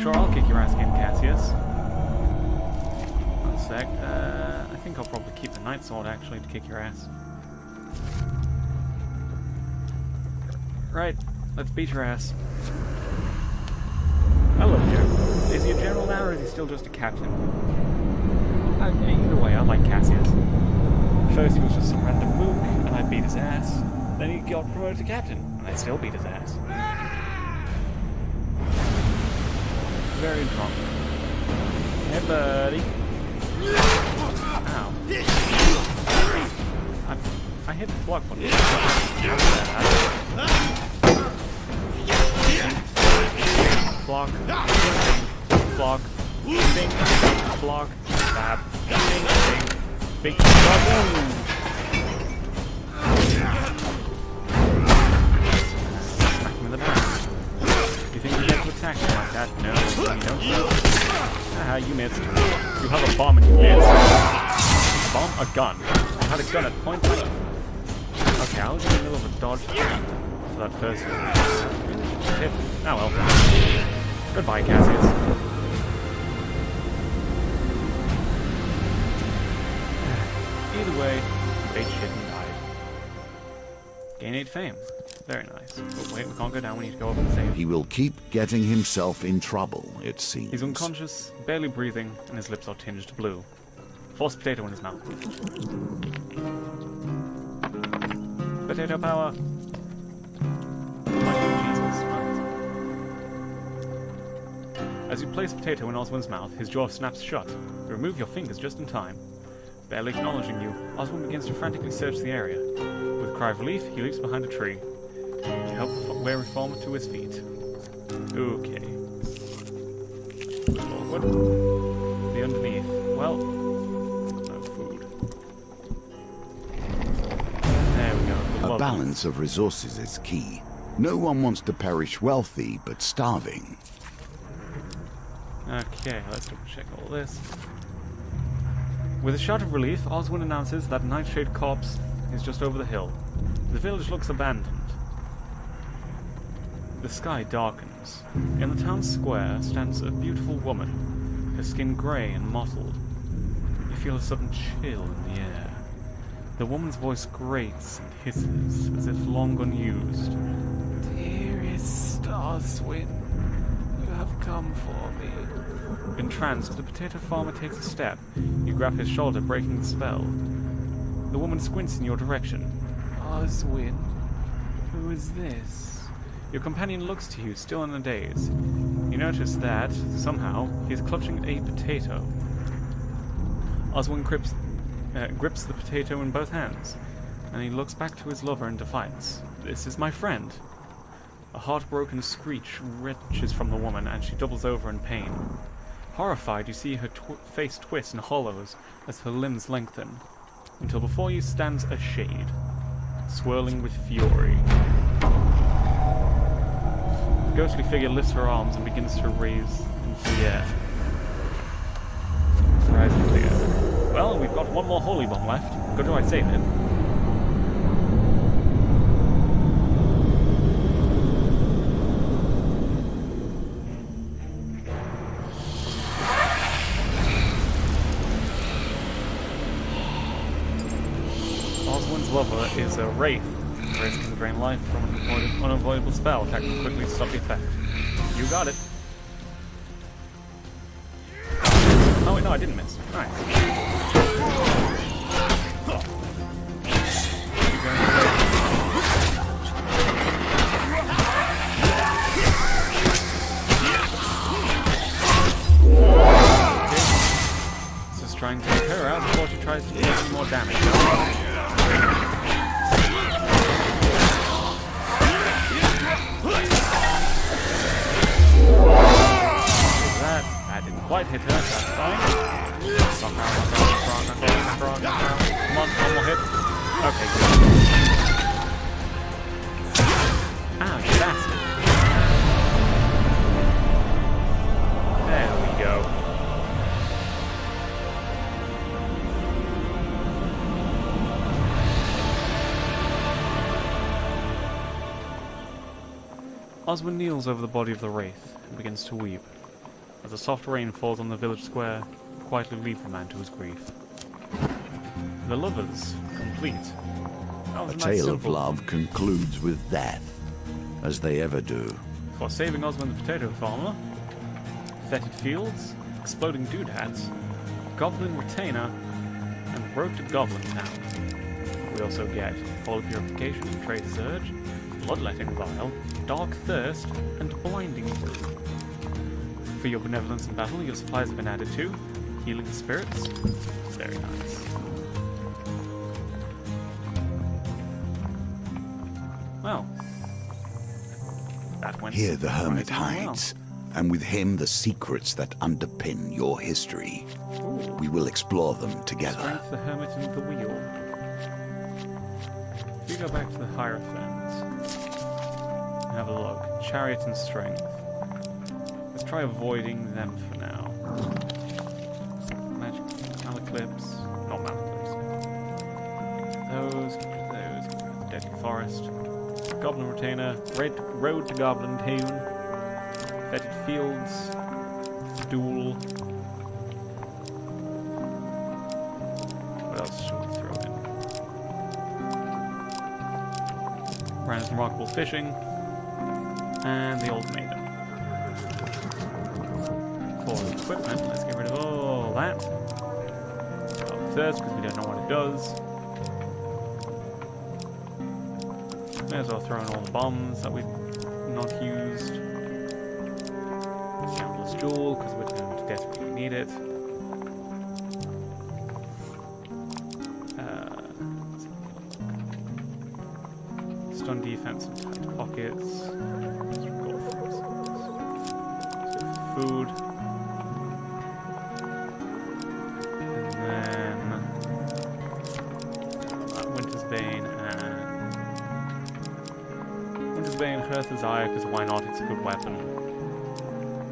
Sure, I'll kick your ass again, Cassius. One sec. I think I'll probably keep the Night Sword, actually, to kick your ass. Right, let's beat your ass. Hello, General. Is he a general now, or is he still just a captain? Either way, I like Cassius. First he was just some random mook, and I beat his ass. Then he got promoted to captain, and I still beat his ass. Very drunk. Hey, buddy. Ow. I hit the block button. Block. Block. Ding. Block. Stab. Ding. Ding. Big block. Smack him in the back. You think you get to attack him like that? No, you don't. Haha, you missed. You have a bomb and you missed. A bomb? A gun. I had a gun at point blank. Okay, I was in the middle of a dodge for that first hit. Oh well. Goodbye, Cassius. Either way, ate shit and died. Gain 8 fame. Very nice. But wait, we can't go down, we need to go up and save. He will keep getting himself in trouble, it seems. He's unconscious, barely breathing, and his lips are tinged blue. Force potato in his mouth. Potato power! Jesus. As you place potato in Oswin's mouth, his jaw snaps shut. You remove your fingers just in time. Barely acknowledging you, Oswin begins to frantically search the area. With a cry of relief, he leaps behind a tree to help the wary farmer to his feet. Okay. Forward. The underneath. Well, no food. There we go. A balance of resources is key. No one wants to perish wealthy, but starving. Okay, let's double check all this. With a shout of relief, Oswin announces that Nightshade Corpse is just over the hill. The village looks abandoned. The sky darkens. In the town square stands a beautiful woman, her skin grey and mottled. You feel a sudden chill in the air. The woman's voice grates and hisses as if long unused. Dearest Oswin, you have come for me. Entranced, the potato farmer takes a step. You grab his shoulder, breaking the spell. The woman squints in your direction. Oswin, who is this? Your companion looks to you, still in a daze. You notice that, somehow, he is clutching a potato. Oswin grips the potato in both hands, and he looks back to his lover in defiance. This is my friend. A heartbroken screech wrenches from the woman, and she doubles over in pain. Horrified, you see her face twist and hollows as her limbs lengthen, until before you stands a shade, swirling with fury. The ghostly figure lifts her arms and begins to raise into the air. Rise into the air. Well, we've got one more holy bomb left. Good do I save it? Oswald's lover is a wraith. The wraith can drain life from an unavoidable spell, attacking quickly to stop the effect. You got it. Oh wait, no, I didn't miss. Nice. Keep going to the This is trying to take her out before she tries to do any more damage. That didn't quite hit her, that's fine. Come on, one more hit. Okay, good. Ow, you bastard. There we go. Oswald kneels over the body of the wraith and begins to weep. As a soft rain falls on the village square, quietly leave the man to his grief. The lovers, complete. A tale of love concludes with death, as they ever do. For saving Osmond the potato farmer, fetid fields, exploding doodads, goblin retainer, and road to Goblin Town. We also get Fall Purification and Trader's Urge, Bloodletting Vial, Dark Thirst, and Blinding Brew. For your benevolence in battle, your supplies have been added to. Healing spirits. Very nice. Well. That went Here the hermit surprisingly hides, and with him the secrets that underpin your history. well. We will explore them together. Strength, the hermit, and the wheel. If we go back to the Hierophant, have a look. Chariot and strength. Let's try avoiding them for now. Magic Malaclips. Not Malaclips. Those, those. Deadly Forest. Goblin Retainer. Road to Goblin Town. Fetid Fields. Duel. What else should we throw in? Brandon's Remarkable Fishing. And the Old Maiden. For equipment, let's get rid of all that. Thirst, because we don't know what it does. May as well throw in all the bombs that we've not used. Countless Jewel, because we're going to desperately need it. Stun defense and tight pockets. Food. And then Winter's Bane and Winter's Bane, Hertha's Eye, because why not? It's a good weapon.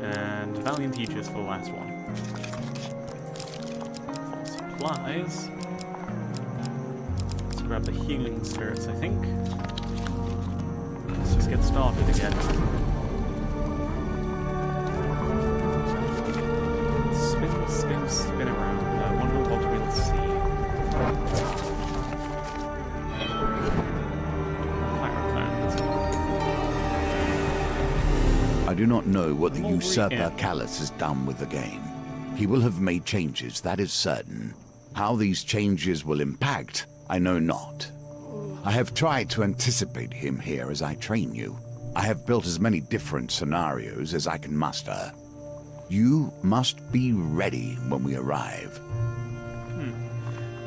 And Valiant Aegis for the last one. For supplies. Let's grab the healing spirits, I think. Let's just get started again. Spin around. I wonder what we'll see. I do not know what the I'm already usurper in. Callus has done with the game. He will have made changes, that is certain. How these changes will impact, I know not. I have tried to anticipate him here as I train you. I have built as many different scenarios as I can muster. You must be ready when we arrive.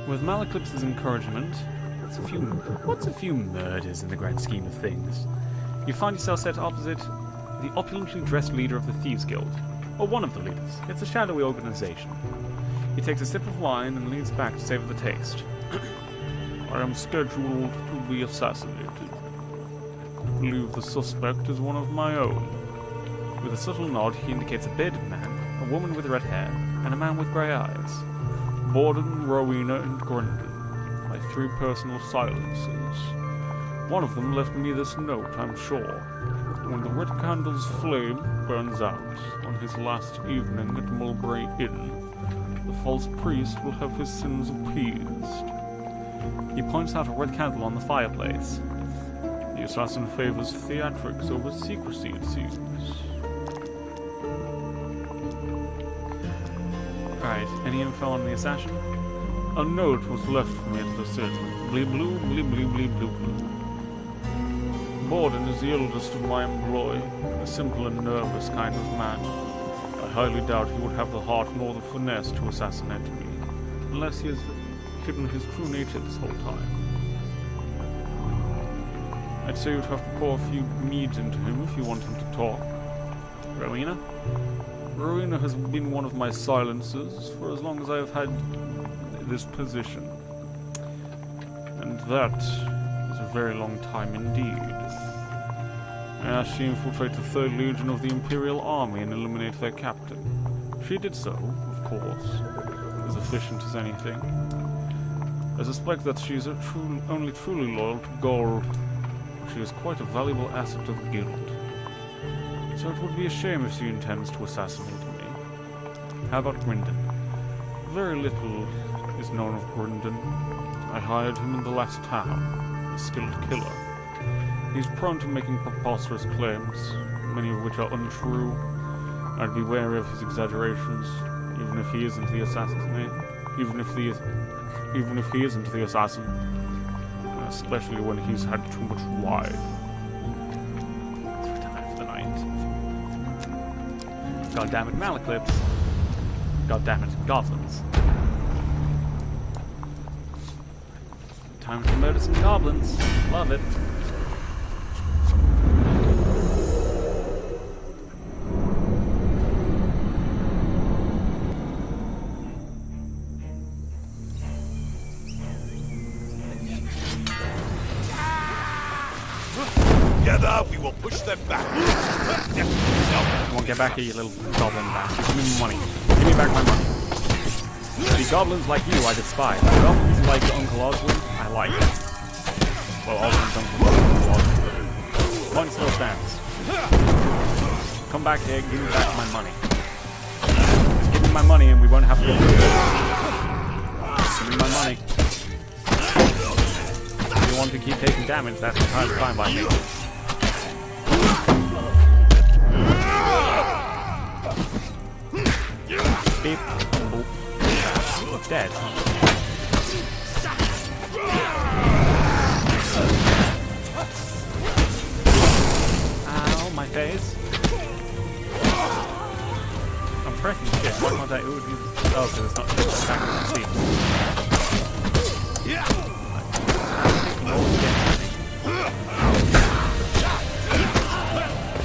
With Malaclips's encouragement, What's a few murders in the grand scheme of things? You find yourself set opposite the opulently dressed leader of the Thieves Guild. Or one of the leaders. It's a shadowy organization. He takes a sip of wine and leans back to savor the taste. I am scheduled to be assassinated. I believe the suspect is one of my own. With a subtle nod, he indicates a bearded man, a woman with red hair, and a man with grey eyes. Borden, Rowena, and Grendon, my 3 personal silencers. One of them left me this note, I'm sure. When the red candle's flame burns out on his last evening at Mulberry Inn, the false priest will have his sins appeased. He points out a red candle on the fireplace. The assassin favors theatrics over secrecy, it seems. Right, any info on the assassin? A note was left for me at the city. Bleep blue, bleep bleep bleep blue blue. Borden is the eldest of my employ, a simple and nervous kind of man. I highly doubt he would have the heart nor the finesse to assassinate me, unless he has hidden his true nature this whole time. I'd say you'd have to pour a few meads into him if you want him to talk. Rowena? Rowena has been one of my silencers for as long as I have had this position. And that is a very long time indeed. I asked she infiltrate the 3rd Legion of the Imperial Army and eliminate their captain. She did so, of course, as efficient as anything. I suspect that she is only truly loyal to gold. She is quite a valuable asset to the guild. So it would be a shame if she intends to assassinate me. How about Grendon? Very little is known of Grendon. I hired him in the last town, a skilled killer. He's prone to making preposterous claims, many of which are untrue. I'd be wary of his exaggerations, even if he isn't the assassin. Even if he isn't the assassin, especially when he's had too much wine. It's time for the night. God damn it, Malaclips. God damn it, goblins. Time to murder some goblins. Love it. Together, we will push them back. You won't get back here, you little goblin bastard. Give me money. Give me back my money. See, goblins like you, I despise. Goblins like Uncle Oswald, I like. Well, Oswald's Uncle Oswald. Point still stands. Come back here, give me back my money. Just give me my money and we won't have to go through this. Give me my money. If you want to keep taking damage, that's entirely fine by me. Beep. Boop. Dead. Ow, my face. I'm pressing shit. Why can't I? Ooh, oh, because it's not attacking my feet.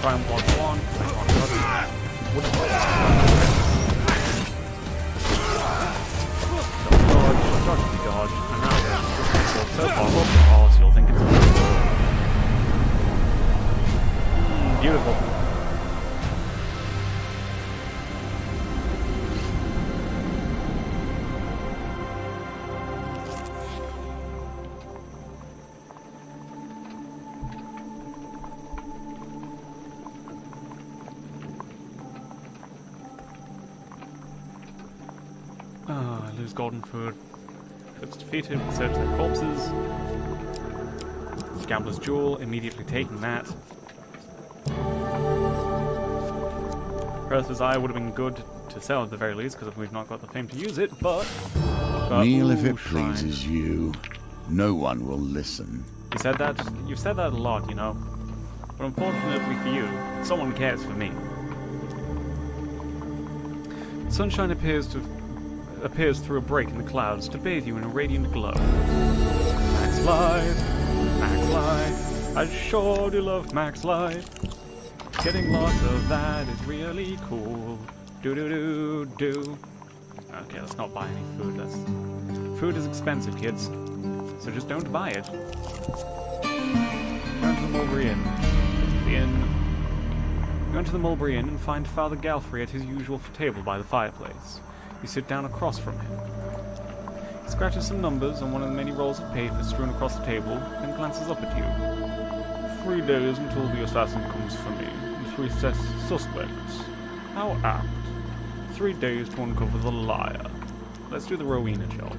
Try and block one. Dodge, and now so far up the horse, you'll think it's beautiful. I lose golden food. It's defeated, search their corpses. Gambler's Jewel, immediately taking that. Earth's Eye would have been good to sell at the very least, because we've not got the fame to use it, but... Kneel if it pleases you. No one will listen. You said that, you've said that a lot, you know. But unfortunately for you, someone cares for me. Sunshine appears to appears through a break in the clouds to bathe you in a radiant glow. Max Life, Max Life, I sure do love Max Life. Getting lots of that is really cool. Do. Okay, let's not buy any food. Food is expensive, kids. So just don't buy it. Go to the Mulberry Inn. Go into the Mulberry Inn and find Father Galfrey at his usual table by the fireplace. You sit down across from him. He scratches some numbers on one of the many rolls of paper strewn across the table, then glances up at you. 3 days until the assassin comes for me. The 3 suspects. How apt. 3 days to uncover the liar. Let's do the Rowena job.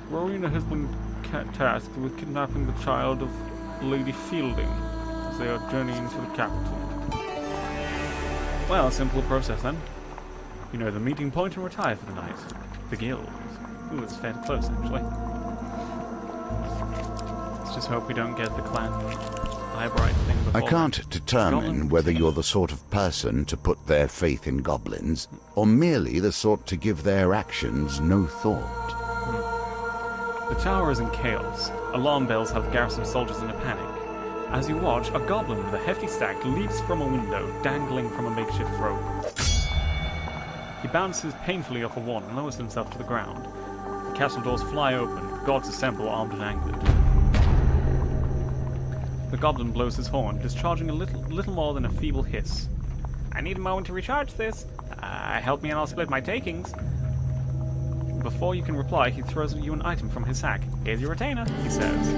Rowena has been tasked with kidnapping the child of Lady Fielding as they are journeying to the capital. Well, a simpler process then. You know the meeting point and retire for the night. The guild. Ooh, it's fairly close actually. Let's just hope we don't get the clan Eyebright thing before. I can't determine whether you're the sort of person to put their faith in goblins, or merely the sort to give their actions no thought. The tower is in chaos. Alarm bells have garrison soldiers in a panic. As you watch, a goblin with a hefty stack leaps from a window, dangling from a makeshift rope. He bounces painfully off a wall and lowers himself to the ground. The castle doors fly open, guards assemble armed and angered. The goblin blows his horn, discharging a little more than a feeble hiss. I need a moment to recharge this. Help me and I'll split my takings. Before you can reply, he throws you an item from his sack. Here's your retainer, he says.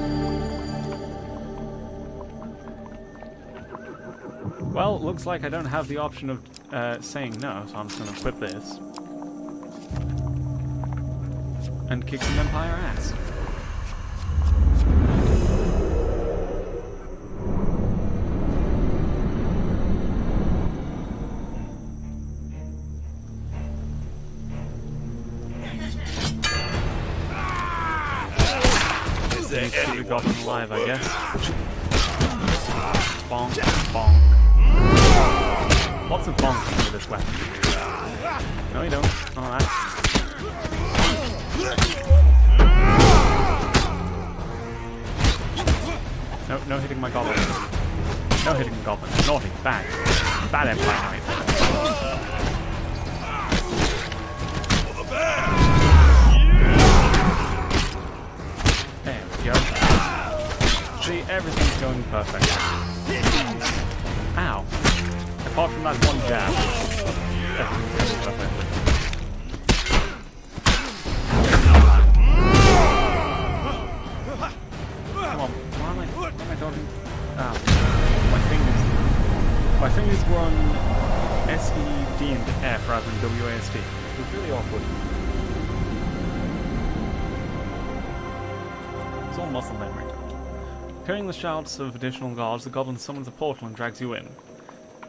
Well, looks like I don't have the option of saying no, so I'm just going to equip this. And kick some Empire ass. Keep the goblin alive, I guess. Bonk, bonk. Lots of bonking with this weapon. No, you don't. All that. No hitting my goblin. No hitting the goblin. Naughty. Bad. Bad Empire Knight. There we go. See, everything's going perfect. Ow. Apart from that one jab, everything's going perfect. Come on, why am I dodging? Ow. My fingers were on S, E, D, and F rather than WASD. It was really awkward. It's all muscle memory. Hearing the shouts of additional guards, the goblin summons a portal and drags you in.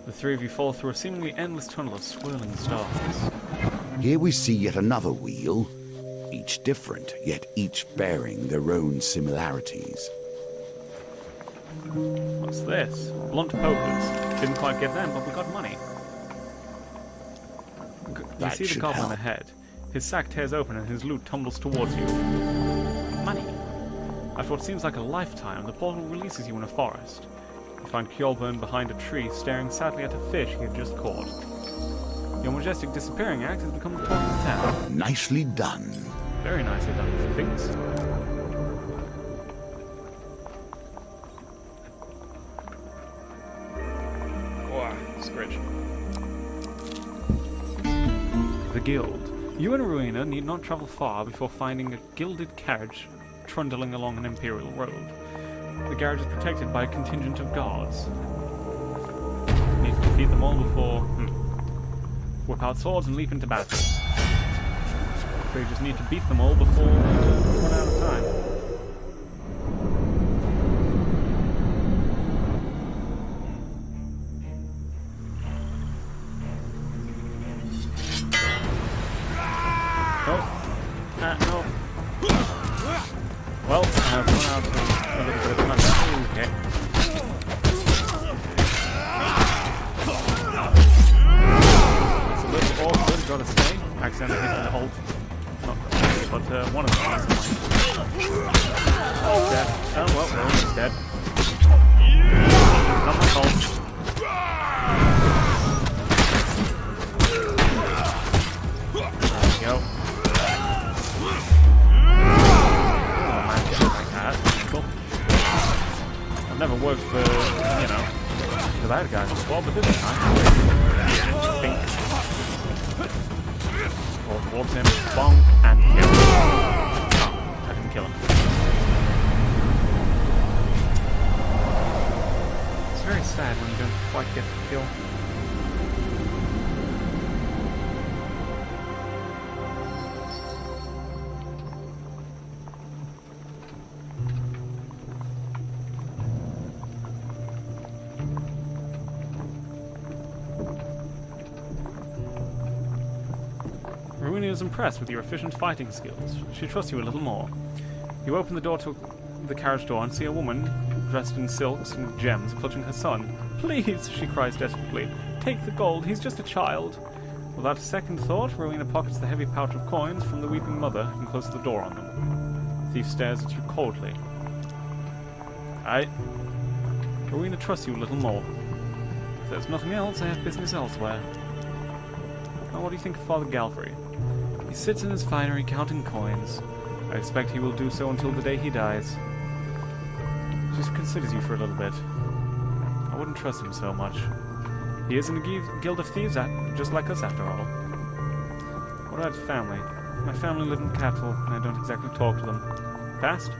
The 3 of you fall through a seemingly endless tunnel of swirling stars. Here we see yet another wheel, each different, yet each bearing their own similarities. What's this? Blunt pokers. Didn't quite get them, but we got money. You That see the should goblin help. ahead. His sack tears open and his loot tumbles towards you. Money. After what seems like a lifetime, the portal releases you in a forest. You find Kjolburn behind a tree, staring sadly at a fish he had just caught. Your majestic disappearing act has become the talk of the town. Nicely done. Very nicely done, if you think. Scritch. The Guild. You and Rowena need not travel far before finding a gilded carriage trundling along an imperial road. The garage is protected by a contingent of guards. You need to defeat them all before... whip out swords and leap into battle. So you just need to beat them all before we run out of time. No. Well, I've run out of a little bit of time. Okay. It's a little awkward, gotta say. Accidentally hitting the ult. but one of them is dead. Oh, well, no, he's dead. Not my fault. There we go. Oh, man, get like that. Cool. I've never worked for, you know, the bad guys before, but this is nice. Pink. Roll towards him, bong, and kill. Oh, I didn't kill him. It's very sad when you don't quite get the kill. Rowena is impressed with your efficient fighting skills. She trusts you a little more. You open the door to the carriage door and see a woman dressed in silks and gems clutching her son. Please, she cries desperately, take the gold, he's just a child. Without a second thought, Rowena pockets the heavy pouch of coins from the weeping mother and closes the door on them. The thief stares at you coldly. Rowena trusts you a little more. If there's nothing else, I have business elsewhere. Now, what do you think of Father Galfrey? He sits in his finery counting coins. I expect he will do so until the day he dies. Just considers you for a little bit. I wouldn't trust him so much. He is in a guild of thieves, just like us after all. What about family? My family live in the capital, and I don't exactly talk to them. Past?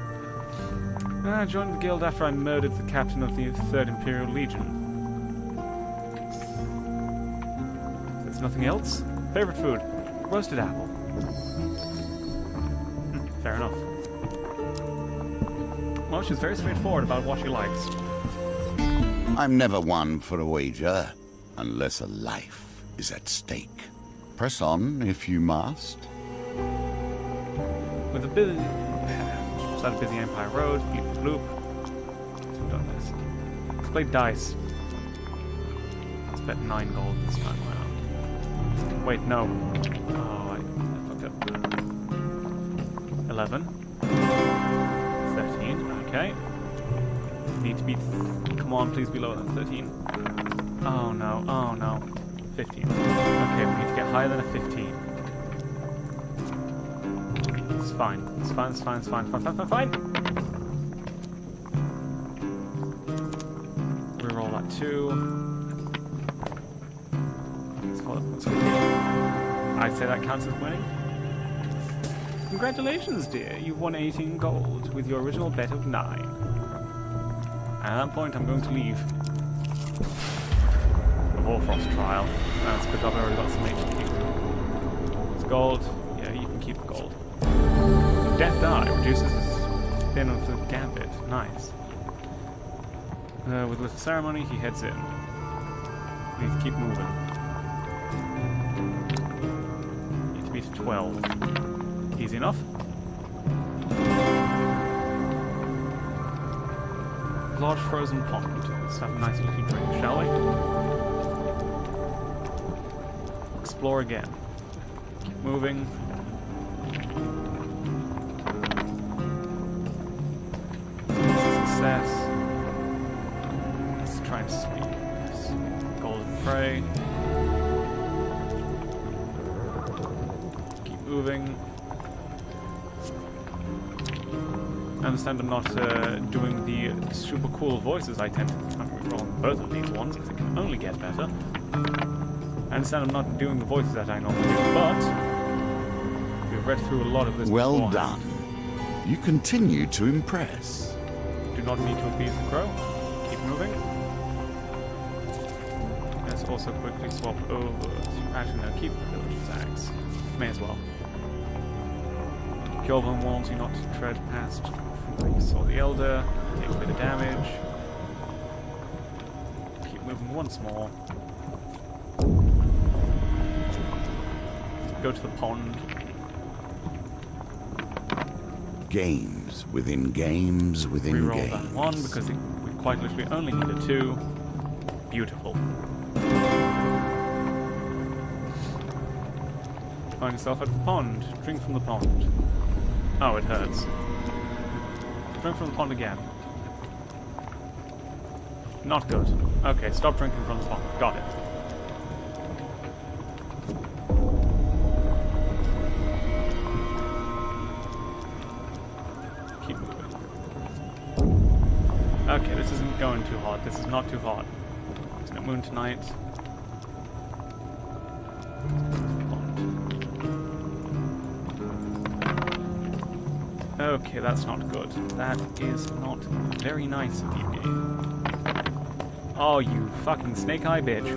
I joined the guild after I murdered the captain of the 3rd Imperial Legion. If there's nothing else? Favorite food? Roasted apple. Fair enough. Well, she's very straightforward about what she likes. I'm never one for a wager, unless a life is at stake. Press on if you must. With a busy... Just out of busy Empire Road, bleep bloop. We've done this. Let's play dice. Let's bet 9 gold this time around. Wait, no. Oh, I fucked up. 11. 13, okay. Need to be... Come on, please be lower than 13. Oh no, oh no. 15. Okay, we need to get higher than a 15. It's fine. It's fine, it's fine, it's fine, fine, fine, fine, fine! Reroll that 2. Let's go. I'd say that counts as winning. Congratulations, dear. You've won 18 gold with your original bet of 9. At that point, I'm going to leave. The Warfrost trial. That's because I've already got some HP. It's gold. Yeah, you can keep the gold. Death Die reduces the spin of the gambit. Nice. With little ceremony, he heads in. We need to keep moving. Need to be to 12. Easy enough. Large frozen pond. Let's have a nice little drink, shall we? Explore again. Keep moving. Success. Let's try and speed this. Golden prey. Keep moving. I understand I'm not doing the super cool voices I tend to roll on both of these ones because it can only get better. I understand I'm not doing the voices that I normally do, but we've read through a lot of this Well beforehand. done. You continue to impress. Do not need to appease the crow. Keep moving. Let's also quickly swap over to... Actually, no, keep the village's axe. May as well. Kjolvan warns you not to tread past. You saw the Elder, take a bit of damage. Keep moving once more. Go to the pond. Games within games within Reroll games. that 1 because we quite literally only need a 2. Beautiful. Find yourself at the pond. Drink from the pond. Oh, it hurts. Drink from the pond again. Not good. Okay, stop drinking from the pond. Got it. Keep moving. Okay, this isn't going too hot. This is not too hot. It's no moon tonight. Okay, that's not good. That is not very nice of you, game. Oh, you fucking snake-eye bitch.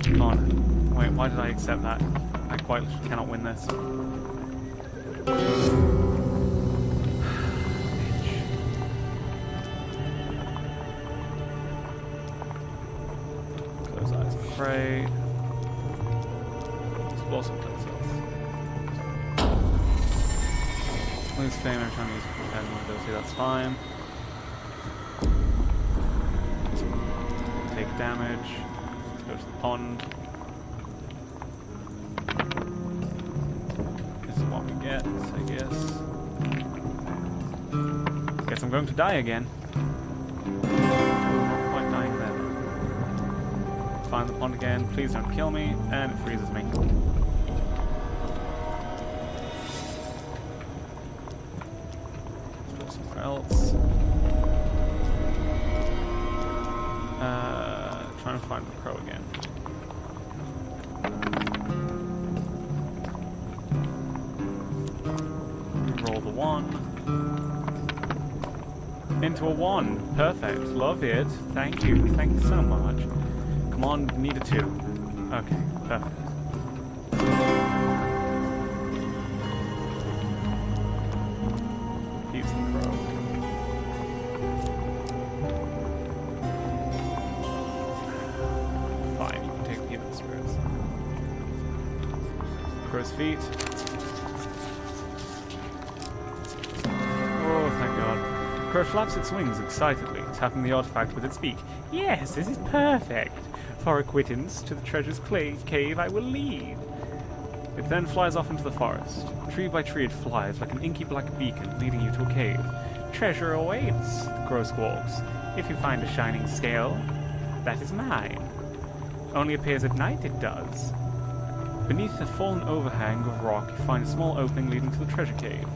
You can't. Wait, why did I accept that? I quite literally cannot win this. Close eyes and pray. Explore some places. Lose fame every time you use a companion ability, that's fine. Take damage. Let's go to the pond. This is what we get, I guess. Guess I'm going to die again. Not quite dying there. Find the pond again. Please don't kill me. And it freezes me. Else. Trying to find the crow again. Roll the 1. Into a 1. Perfect. Love it. Thank you. Thank you so much. Come on, need a 2. Okay, perfect. He's the crow. Fine, you can take the healing spirits. Crow's feet. Oh, thank God. Crow flaps its wings excitedly, tapping the artifact with its beak. Yes, this is perfect. For acquittance to the treasure's cave I will lead. It then flies off into the forest. Tree by tree it flies, like an inky black beacon leading you to a cave. Treasure awaits, the crow squawks. If you find a shining scale, that is mine. Only appears at night, it does. Beneath a fallen overhang of rock, you find a small opening leading to the treasure cave.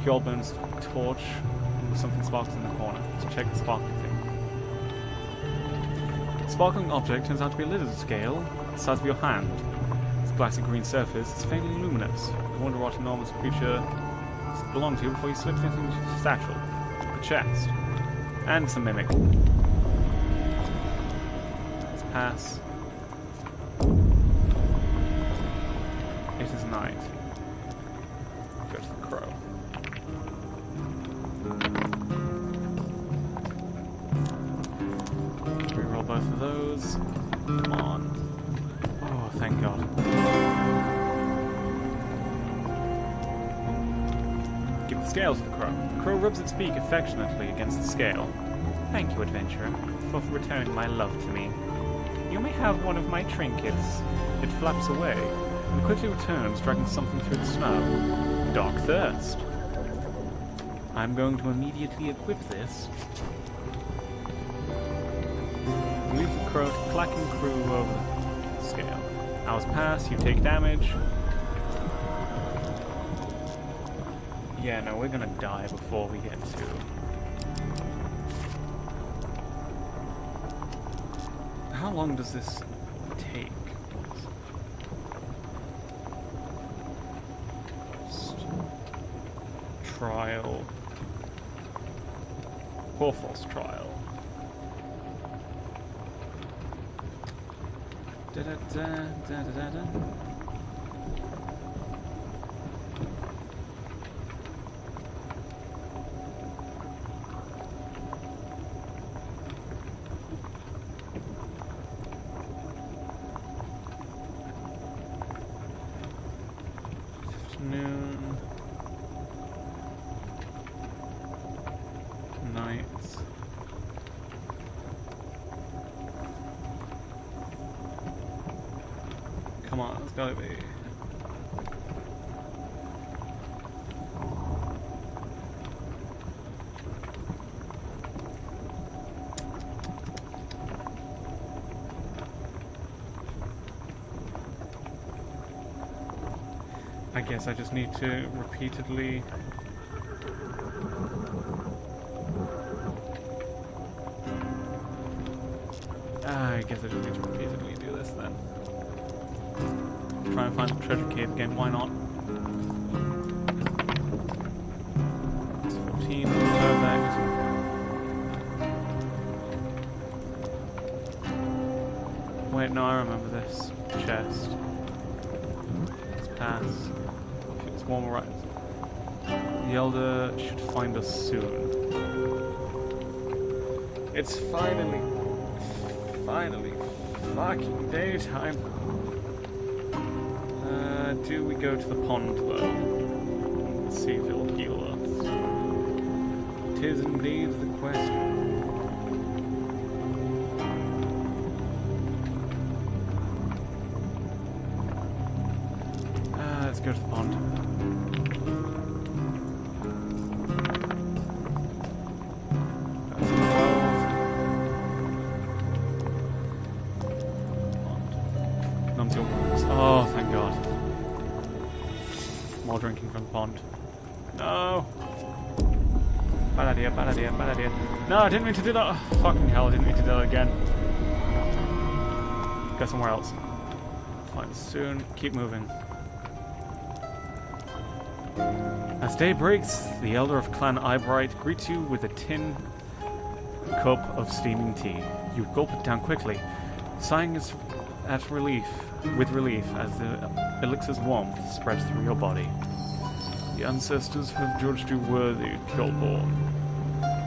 Kjolburn's torch and something sparkles in the corner. So check the sparkling thing. The sparkling object turns out to be a lizard scale, the size of your hand. Glassy green surface is faintly luminous. You wonder what enormous creature it belonged to before you slipped into the satchel, the chest, and it's a mimic. Let's pass. It is night. Go to the crow. Reroll both of those. Come on. Oh, thank God. Give the scale to the crow. The crow rubs its beak affectionately against the scale. Thank you, adventurer, for returning my love to me. You may have one of my trinkets. It flaps away, and quickly returns, dragging something through the snow. Dark thirst. I'm going to immediately equip this. Leave the crow to clack and crew over the scale. Hours pass, you take damage. Yeah, no, we're gonna die before we get to... How long does this take? Trial. Horfal's trial. Da-da-da-da-da-da. Afternoon. Nights. Come on, it's gotta be. I guess I just need to repeatedly... I guess I just need to repeatedly do this then. Try and find the treasure cave again, why not? It's 14, perfect. Wait, no, I remember this. Chest. Let's pass. It's warm right. The Elder should find us soon. It's finally fucking daytime. Do we go to the pond though? Let's see if it'll heal us. 'Tis indeed the question. Let's go to the pond. That's 12. Numbs your wounds. Oh, thank God. More drinking from the pond. No! Bad idea, bad idea, bad idea. No, I didn't mean to do that. Oh, fucking hell, I didn't mean to do that again. Go somewhere else. Find us soon. Keep moving. As day breaks, the Elder of Clan Eyebright greets you with a tin cup of steaming tea. You gulp it down quickly, sighing with relief as the elixir's warmth spreads through your body. The ancestors have judged you worthy, Kjolborn.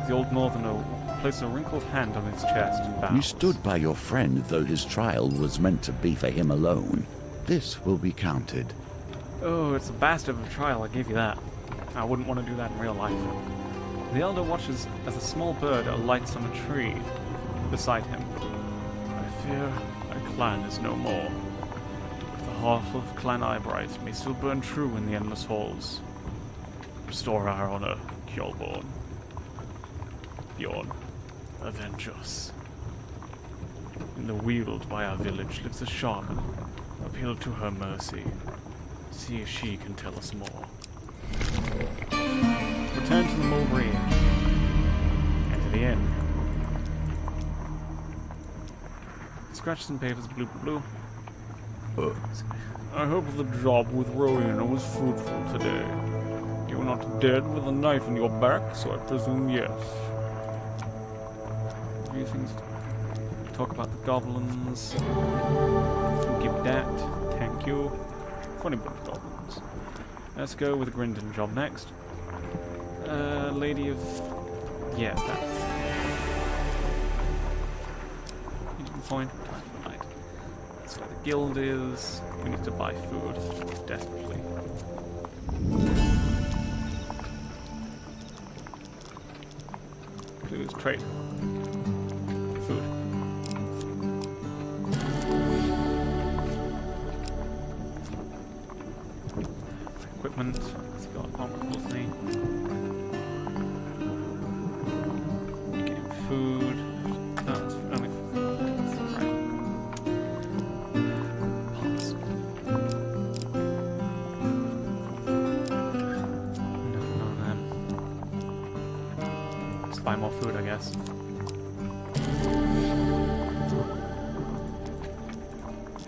The old northerner places a wrinkled hand on his chest and bows. You stood by your friend, though his trial was meant to be for him alone. This will be counted. Oh, it's a bastard of a trial, I give you that. I wouldn't want to do that in real life. The Elder watches as a small bird alights on a tree beside him. I fear my clan is no more. But the heart of Clan Eyebright may still burn true in the endless halls. Restore our honor, Kjolborn. Bjorn, avenge us. In the weald by our village lives a shaman. Appeal to her mercy. See if she can tell us more. Return to the Mulberry Inn. Enter the inn. Scratch some papers, blue, blue. I hope the job with Rowena was fruitful today. You were not dead with a knife in your back, so I presume yes. A few things to talk about the goblins. Give that. Thank you. Funny bunch of goblins. Let's go with the Grindon job next. Lady of... Yes, that. You didn't find time for the night. That's where the guild is. We need to buy food. Desperately. Clues, trade. Food. Equipment. Let's go on closely. Getting food. No, it's only right. Pots. No, none of them. Let's buy more food, I guess.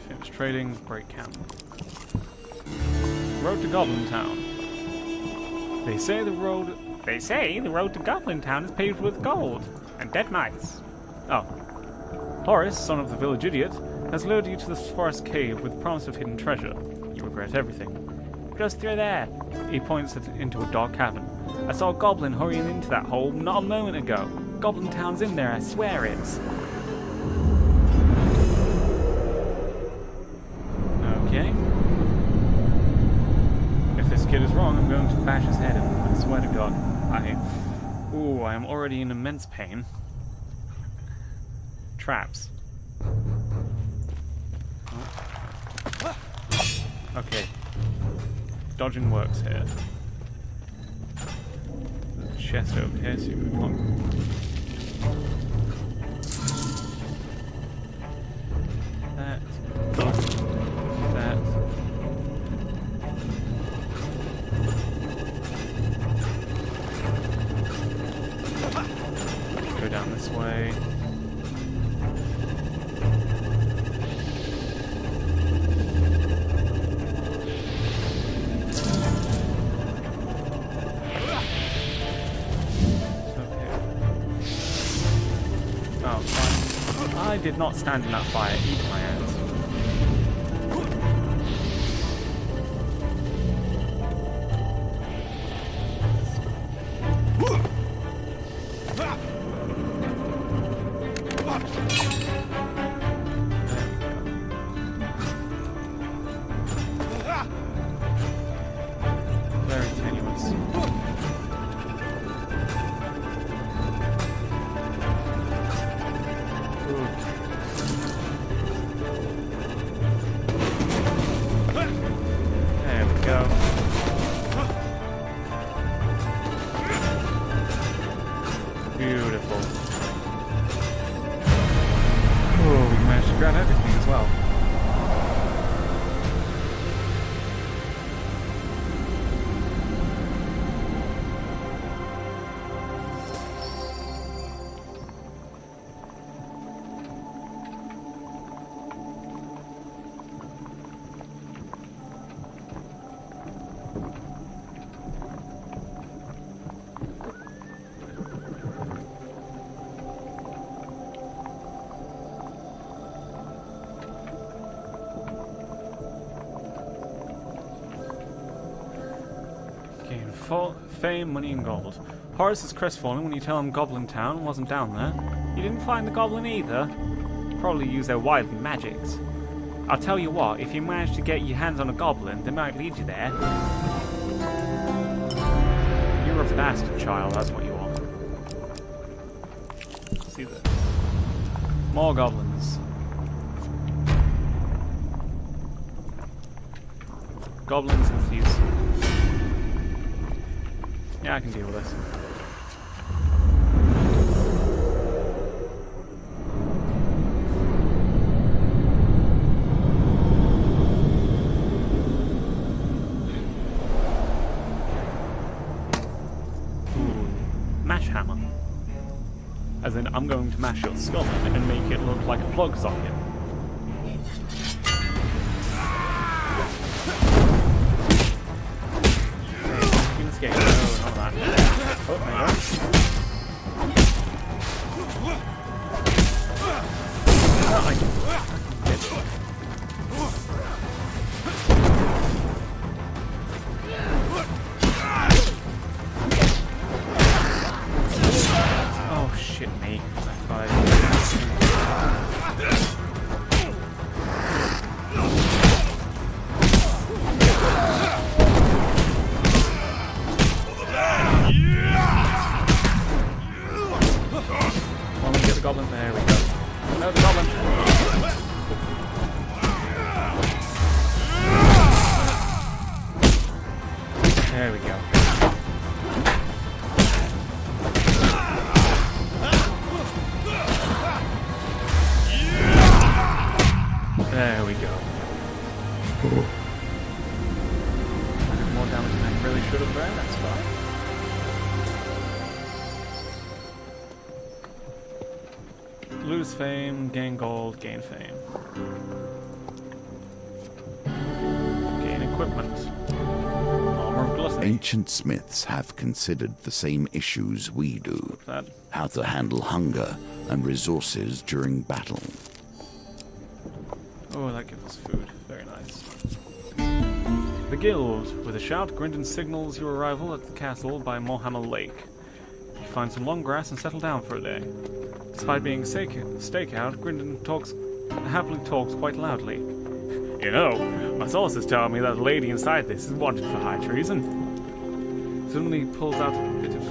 Finish trading. Break camp. Road to Goblin Town. They say the road to Goblin Town is paved with gold and dead mice. Oh. Horace, son of the village idiot, has lured you to this forest cave with promise of hidden treasure. You regret everything. Just through there. He points into a dark cavern. I saw a goblin hurrying into that hole not a moment ago. Goblin Town's in there, I swear it's. Okay. Kid is wrong, I'm going to bash his head in. I swear to God. I am already in immense pain. Traps. Okay. Dodging works here. There's a chest over here, see if we can. That. That. Go down this way. I did not stand in that fire. Eat my hands. Very tenuous. There we go. Beautiful. Oh, we managed to grab everything as well. Gain fame, money, and gold. Horace is crestfallen when you tell him Goblin Town wasn't down there. You didn't find the goblin either. Probably use their wily magics. I'll tell you what, if you manage to get your hands on a goblin, they might lead you there. You're a bastard child, that's what you are. See that? More goblins. Goblins and thieves. Yeah, I can deal with this. Mash hammer. As in, I'm going to mash your skull in and make it look like a plug socket. Escape. No, not that. Oh, there you go. Oh, I can get it. Oh, shit me. I thought goblin. There we go. No, the goblin. There we go. There we go. I did more damage than I really should have done. That's fine. Lose fame, gain gold, gain fame. Gain equipment. Armor of gluttony. Ancient smiths have considered the same issues we do. That. How to handle hunger and resources during battle. Oh, that gives us food. Very nice. The Guild. With a shout, Grindon signals your arrival at the castle by Mohammed Lake. You find some long grass and settle down for a day. Despite being stakeout, Grindon happily talks quite loudly. You know, my sources tell me that the lady inside this is wanted for high treason. Suddenly pulls out a bit of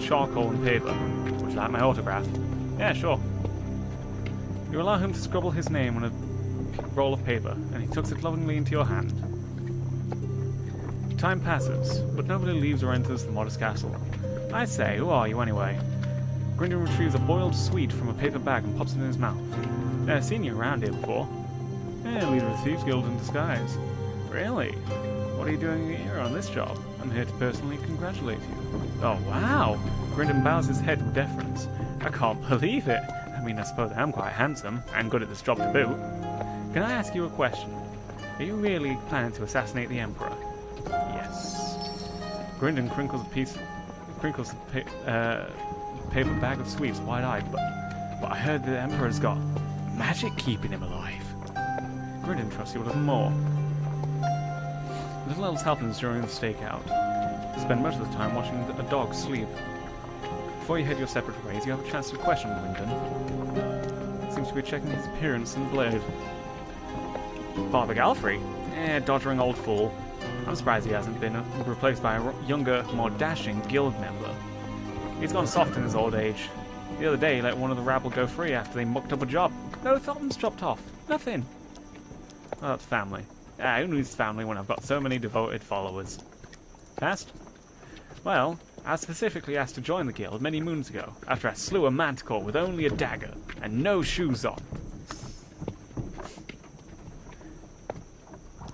charcoal and paper. Would you like my autograph? Yeah, sure. You allow him to scribble his name on a roll of paper, and he tucks it lovingly into your hand. Time passes, but nobody leaves or enters the modest castle. I say, who are you anyway? Grindon retrieves a boiled sweet from a paper bag and pops it in his mouth. I've seen you around here before. Leader of the Thieves Guild in disguise. Really? What are you doing here on this job? I'm here to personally congratulate you. Oh, wow! Grindon bows his head in deference. I can't believe it. I mean, I suppose I am quite handsome, and good at this job to boot. Can I ask you a question? Are you really planning to assassinate the Emperor? Yes. Grindon crinkles the paper bag of sweets wide-eyed, but I heard the Emperor's got magic keeping him alive. Grindon trusts you a little more. Little else happens during the stakeout. You spend most of the time watching a dog sleep. Before you head your separate ways, you have a chance to question Grindon. Seems to be checking his appearance and blade. Father Galfrey? Doddering old fool. I'm surprised he hasn't been replaced by a younger, more dashing guild member. He's gone soft in his old age. The other day, he let one of the rabble go free after they mucked up a job. No thumbs chopped off. Nothing. Oh, that's family. Who needs family when I've got so many devoted followers? Past? Well, I was specifically asked to join the guild many moons ago, after I slew a manticore with only a dagger, and no shoes on.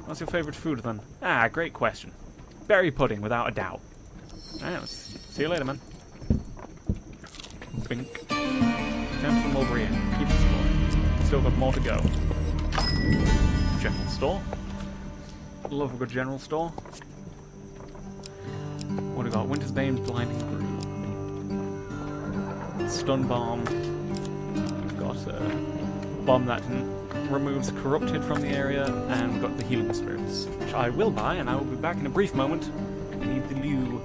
What's your favourite food, then? Great question. Berry pudding, without a doubt. See you later, man. Bink. Time for the Mulberry Inn. Keep exploring. Still got more to go. General store. Love a good general store. What do we got? Winter's Bane, Blinding Brew. Stun Bomb. We've got a bomb that removes corrupted from the area, and we've got the Healing Spirits, which I will buy, and I will be back in a brief moment. I need the loo.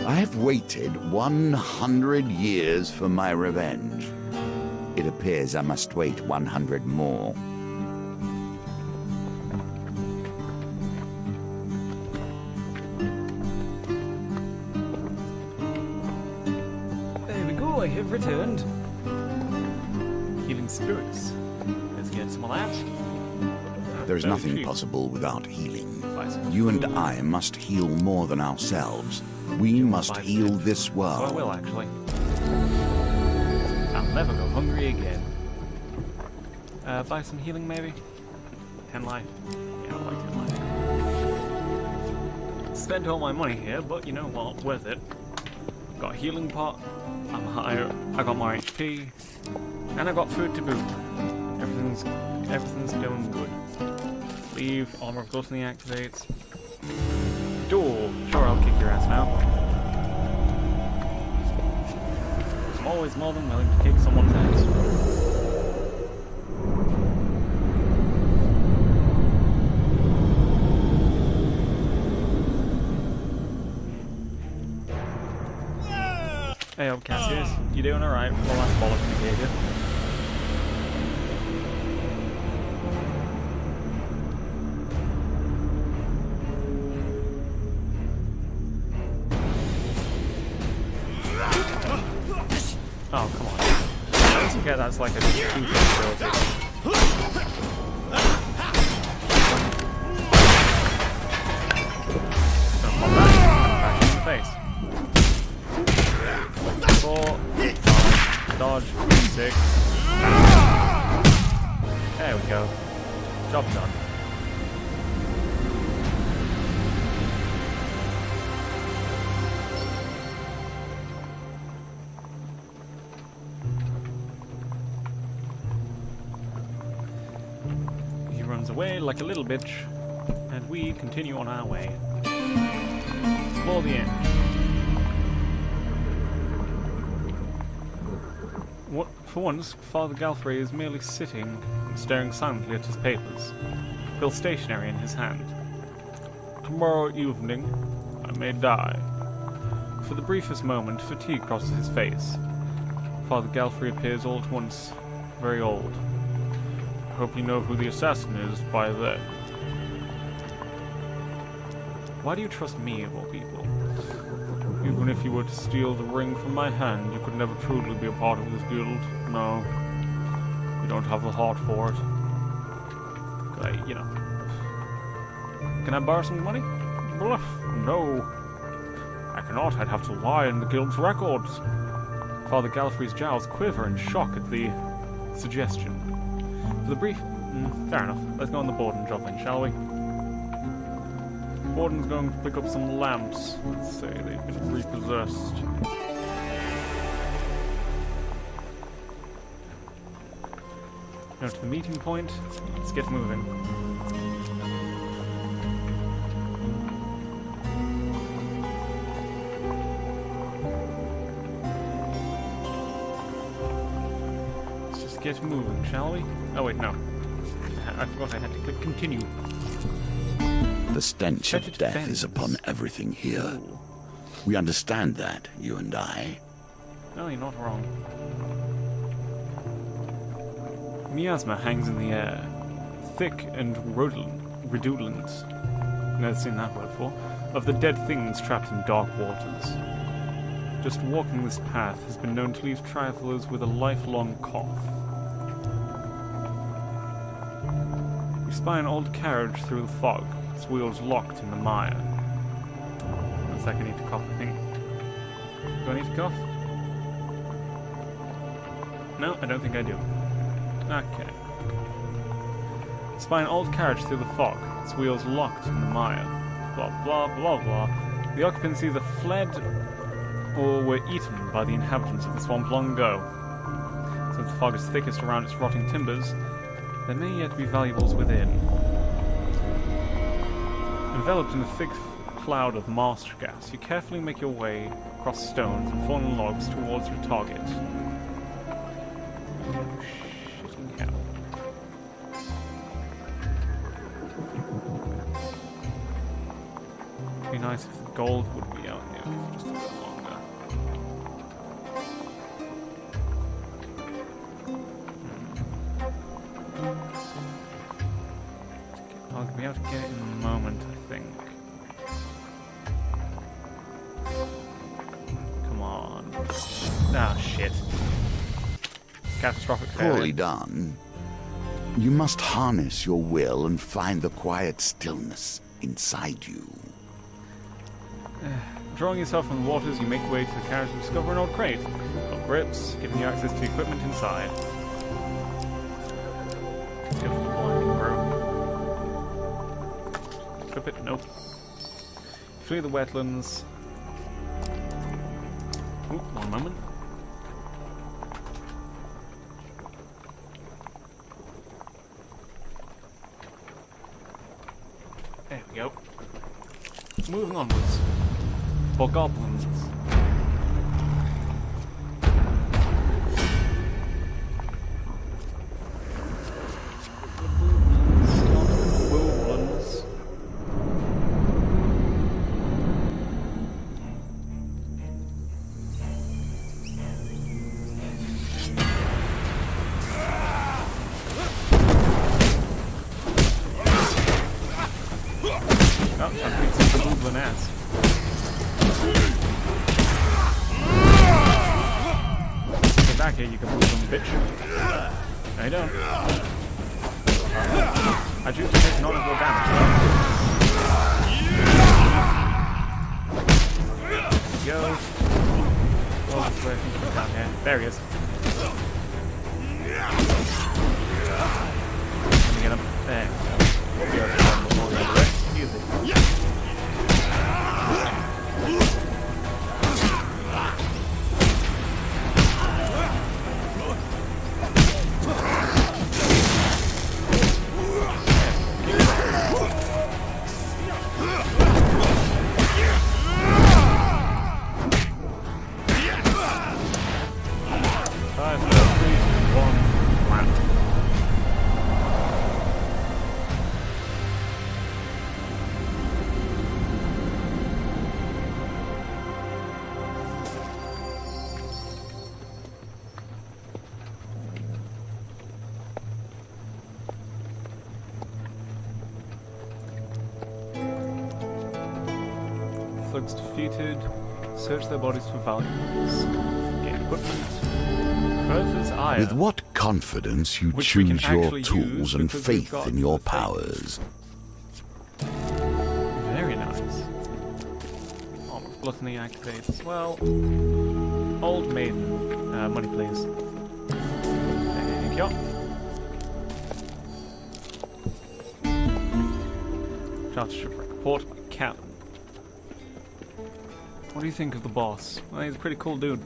I have waited 100 years for my revenge. It appears I must wait 100 more. There we go, I have returned. Healing Spirits. Let's get some of that. There is nothing possible without healing. You and I must heal more than ourselves. We must heal this world. So I will, actually. I'll never go hungry again. Buy some healing, maybe? 10 life? Yeah, I'll buy 10 life. Spent all my money here, but you know what? Worth it. Got a healing pot. I'm higher. I got more HP. And I got food to boot. Everything's going good. Leave. Armor of Gluttony activates. Door. Sure, I'll kick your ass now. I'm always more than willing to kick someone's ass. Hey up, Cassius. You doing alright for the last bollock we gave you? Oh, come on. I always forget that's like a two-thing ability. Gonna pop that back in the face. 4, 5, dodge, 6. There we go. Job done. runs away like a little bitch, and we continue on our way. Explore the end. For once, Father Galfrey is merely sitting and staring silently at his papers, still stationary in his hand. Tomorrow evening, I may die. For the briefest moment, fatigue crosses his face. Father Galfrey appears all at once very old. I hope you know who the assassin is by then. Why do you trust me, of all people? Even if you were to steal the ring from my hand, you could never truly be a part of this guild. No. You don't have the heart for it. Can I borrow some money? Bluff. No. I cannot. I'd have to lie in the guild's records. Father Galfrey's jowls quiver in shock at the suggestion. For the brief... fair enough. Let's go on the board and drop in, shall we? Warden's going to pick up some lamps. Let's say they've been repossessed. Now to the meeting point. Let's get moving. Let's just get moving, shall we? Oh wait, no. I forgot I had to click continue. The stench of death is upon everything here. We understand that, you and I. No, you're not wrong. Miasma hangs in the air, thick and redolent, never seen that word before, of the dead things trapped in dark waters. Just walking this path has been known to leave travelers with a lifelong cough. You spy an old carriage through the fog, its wheels locked in the mire. One sec, I need to cough, I think. Do I need to cough? No, I don't think I do. Okay. Spy an old carriage through the fog, its wheels locked in the mire. Blah, blah, blah, blah. The occupants either fled or were eaten by the inhabitants of the swamp long ago. Since the fog is thickest around its rotting timbers, there may yet be valuables within. Enveloped in a thick cloud of master gas, you carefully make your way across stones and fallen logs towards your target. Shitting hell. It'd be nice if the gold would be out here for just a bit longer. I'll be able to get it in a moment, I think. Come on. Ah, shit. Catastrophic failure. Poorly done. You must harness your will and find the quiet stillness inside you. Drawing yourself from the waters, you make your way to the carriage and discover an old crate. Old grips, giving you access to the equipment inside. Let's go for the blinding rope. Equip it? Nope. Flee the wetlands. Ooh, one moment. There we go. Moving onwards. For goblins. Back here, you can move them, bitch. No, you don't. I choose to take none of your damage. Go. Oh, this way, I think he's down here. There he is. Let me get him. There we go. We'll be able to run before the other way. Easy. thugs defeated. Search their bodies for valuables. Gain equipment. Purchase iron. With what confidence you Which we can choose your actually tools use and because we've faith got in your the thing. powers. Very nice. Armor of Gluttony activates as well. Old Maiden. Money, please. Thank you. Charter Shipwreck Report by Captain. What do you think of the boss? Well, he's a pretty cool dude.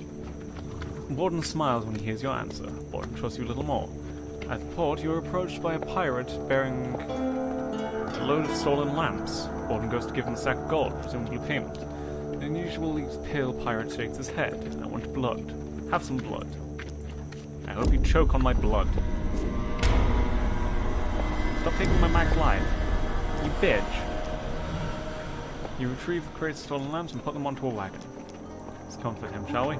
Borden smiles when he hears your answer. Borden trusts you a little more. At the port, you are approached by a pirate bearing a load of stolen lamps. Borden goes to give him a sack of gold, presumably payment. The unusually pale pirate shakes his head. I want blood. Have some blood. I hope you choke on my blood. Stop taking my Mac life. You bitch. You retrieve the crates of stolen lamps and put them onto a wagon. Let's comfort him, shall we?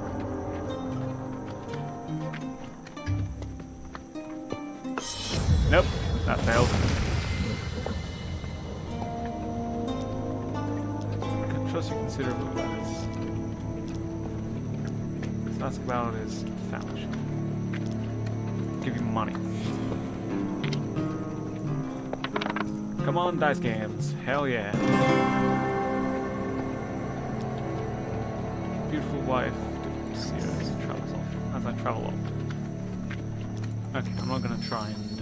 Nope, that failed. I can trust you considerably about this. Let's ask about his family. Give you money. Come on, dice games. Hell yeah. Beautiful wife, difficult to see her as I travel often. Okay, I'm not gonna try and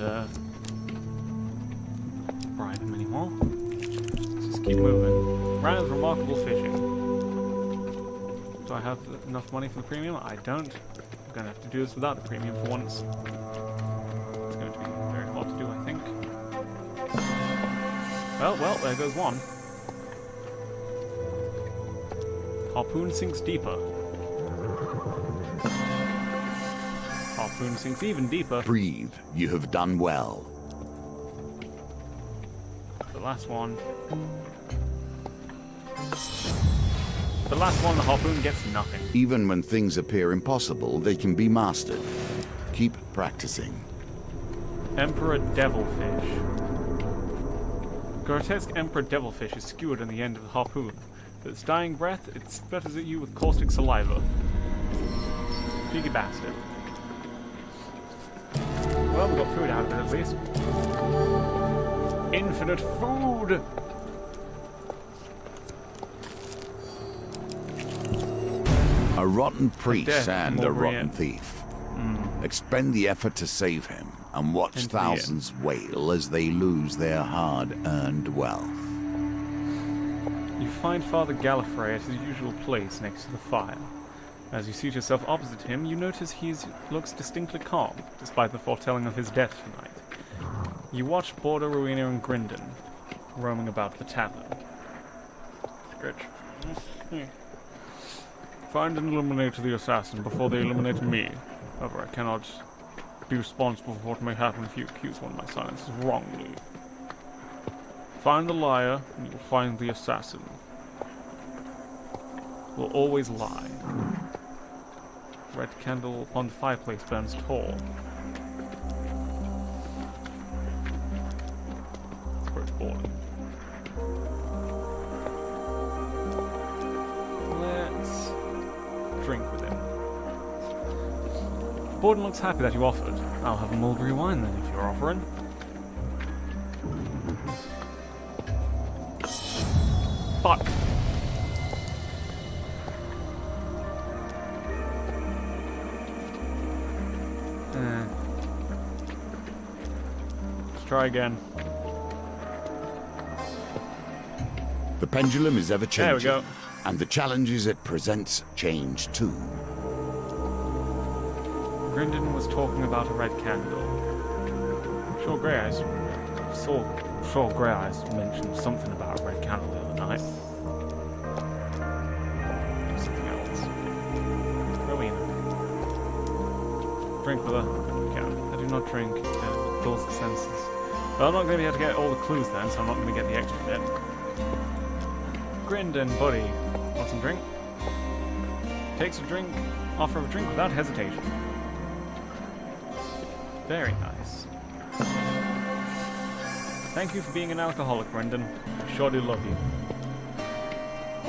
bribe him anymore. Let's just keep moving. Round of remarkable fishing. Do I have enough money for the premium? I don't. I'm gonna have to do this without the premium for once. It's going to be very hard to do, I think. Well, there goes one. Harpoon sinks deeper. Harpoon sinks even deeper. Breathe. You have done well. The last one. The last one, the harpoon gets nothing. Even when things appear impossible, they can be mastered. Keep practicing. Emperor Devilfish. Grotesque Emperor Devilfish is skewered on the end of the harpoon. With its dying breath, it sputters at you with caustic saliva. Cheeky bastard. Well, we got food out of it at least. Infinite food! A rotten priest death, and more a rotten Brienne. thief. Expend the effort to save him, and watch And thousands wail as they lose their hard-earned wealth. You find Father Gallifrey at his usual place next to the fire. As you seat yourself opposite him, you notice he looks distinctly calm, despite the foretelling of his death tonight. You watch Border, Rowena, and Grindon roaming about the tavern. Scratch. Find and eliminate the assassin before they eliminate me. However, I cannot be responsible for what may happen if you accuse one of my silences wrongly. Find the liar, and you will find the assassin. Will always lie. Red candle upon the fireplace burns tall. Spirit Borden. Let's drink with him. Borden looks happy that you offered. I'll have a mulberry wine then, if you're offering. Fuck. Let's try again. The pendulum is ever There we changing, go. and the challenges it presents change too. Grindon was talking about a red candle. Sure Grey Eyes Sure Grey Eyes mentioned something about a red candle the other night. Something else. Rowena. Drink with her. Yeah, I do not drink. It dulls the senses. But I'm not going to be able to get all the clues then, so I'm not going to get the extra bit. Grindon, buddy. Want some drink? Takes a drink, offer of a drink without hesitation. Very nice. Thank you for being an alcoholic, Brendan. I sure do love you.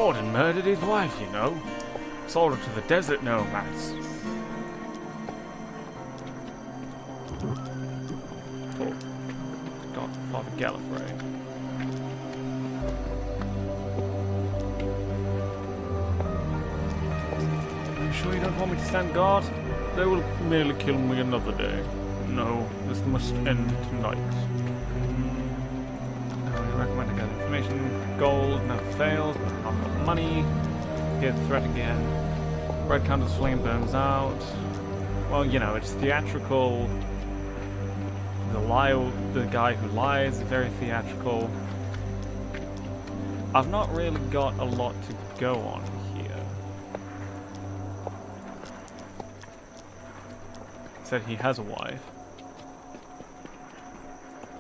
Ford had murdered his wife, you know. Sold her to the desert nomads. Talk to Father Gallifrey. Are you sure you don't want me to stand guard? They will merely kill me another day. No, this must end tonight. I recommend I get information. Gold, never fails, but not got money. Hear the threat again. Red candle's flame burns out. Well, you know, it's theatrical. The guy who lies is very theatrical. I've not really got a lot to go on here. Said he has a wife.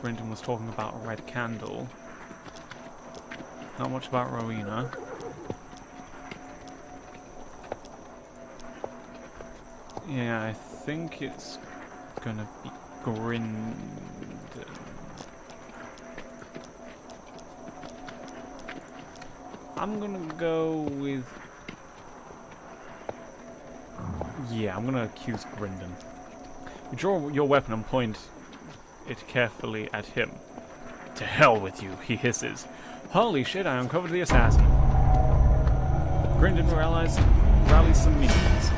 Grinton was talking about a red candle. Not much about Rowena. Yeah, I think it's gonna be Grinton. I'm gonna go with... Yeah, I'm gonna accuse Grinton. You draw your weapon and point it carefully at him. To hell with you, he hisses. Holy shit, I uncovered the assassin. Grinton rallies some minions.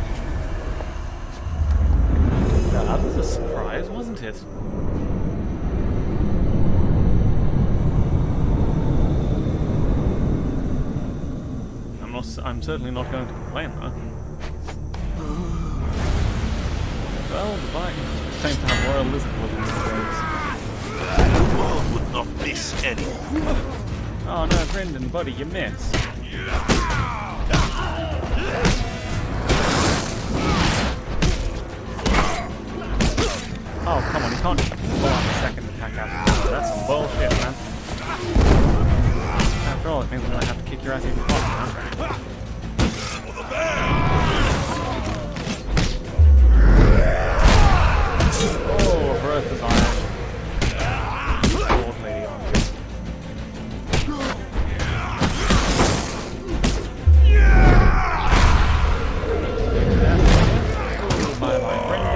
That was a surprise, wasn't it? I'm certainly not going to complain, though. Well, goodbye. Time to have Royal Lizard Blood in these days. The world would not miss any. Oh no, Grinton, buddy, you missed. Oh, come on, you can't just pull out the second attack after. That's some bullshit, man. After all, it means I'm gonna have to kick your ass even harder, man. Oh, Earth is iron. Old lady on it. Bye-bye, Brendan.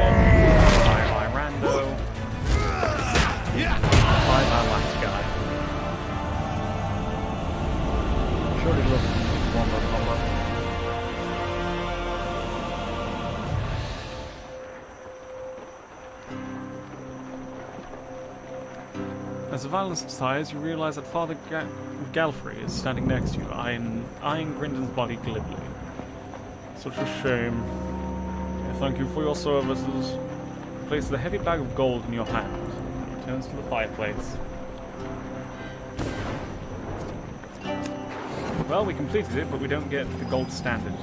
Bye-bye, Rando. Bye-bye, last guy. Sure did look one more combo. As the violence subsides, you realize that Father Galfrey is standing next to you, eyeing Grinton's body glibly. Such a shame. Thank you for your services. Place the heavy bag of gold in your hand. He turns to the fireplace. Well, we completed it, but we don't get the gold standard.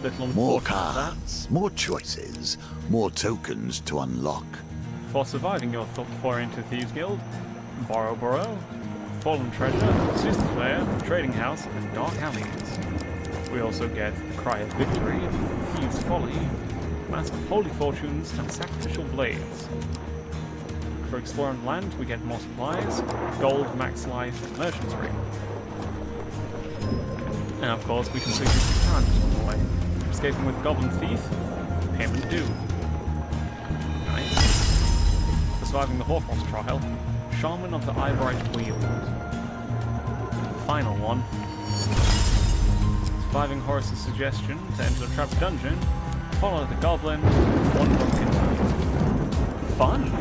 Little More unfortunate that. cards, more choices, more tokens to unlock. For surviving your foray into Thieves Guild, Borrow, Fallen Treasure, Sister Player, Trading House, and Dark Alleys. We also get the Cry of Victory, Thieves' Folly, Mask of Holy Fortunes, and Sacrificial Blades. For exploring land, we get more supplies, gold, max life, and Merchant's Ring. And of course, we completed the challenges on the way. Escaping with Goblin Thief, payment due. Nice. Surviving the Horfrost trial, Shaman of the Eyebright Wield. Final one. Surviving Horace's suggestion to enter the trapped dungeon, follow the goblin, one book in time. Fun!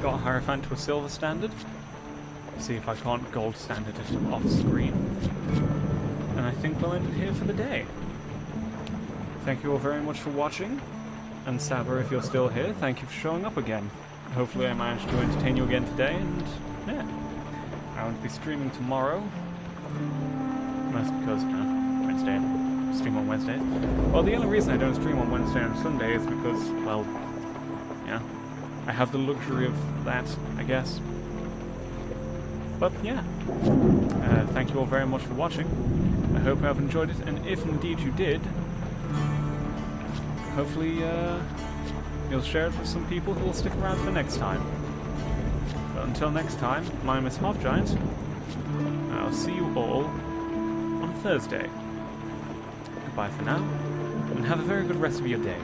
Got Hierophant to a silver standard. See if I can't gold standard it off screen. And I think we'll end it here for the day. Thank you all very much for watching, and Saber, if you're still here, thank you for showing up again. Hopefully I managed to entertain you again today, and yeah. I won't be streaming tomorrow. Mostly because, Wednesday, stream on Wednesdays. Well, the only reason I don't stream on Wednesday and Sunday is because, well, yeah, I have the luxury of that, I guess. But yeah, thank you all very much for watching. I hope you have enjoyed it, and if indeed you did, hopefully you'll share it with some people who will stick around for next time. until next time, my name is Half Giant, and I'll see you all on Thursday. Goodbye for now, and have a very good rest of your day.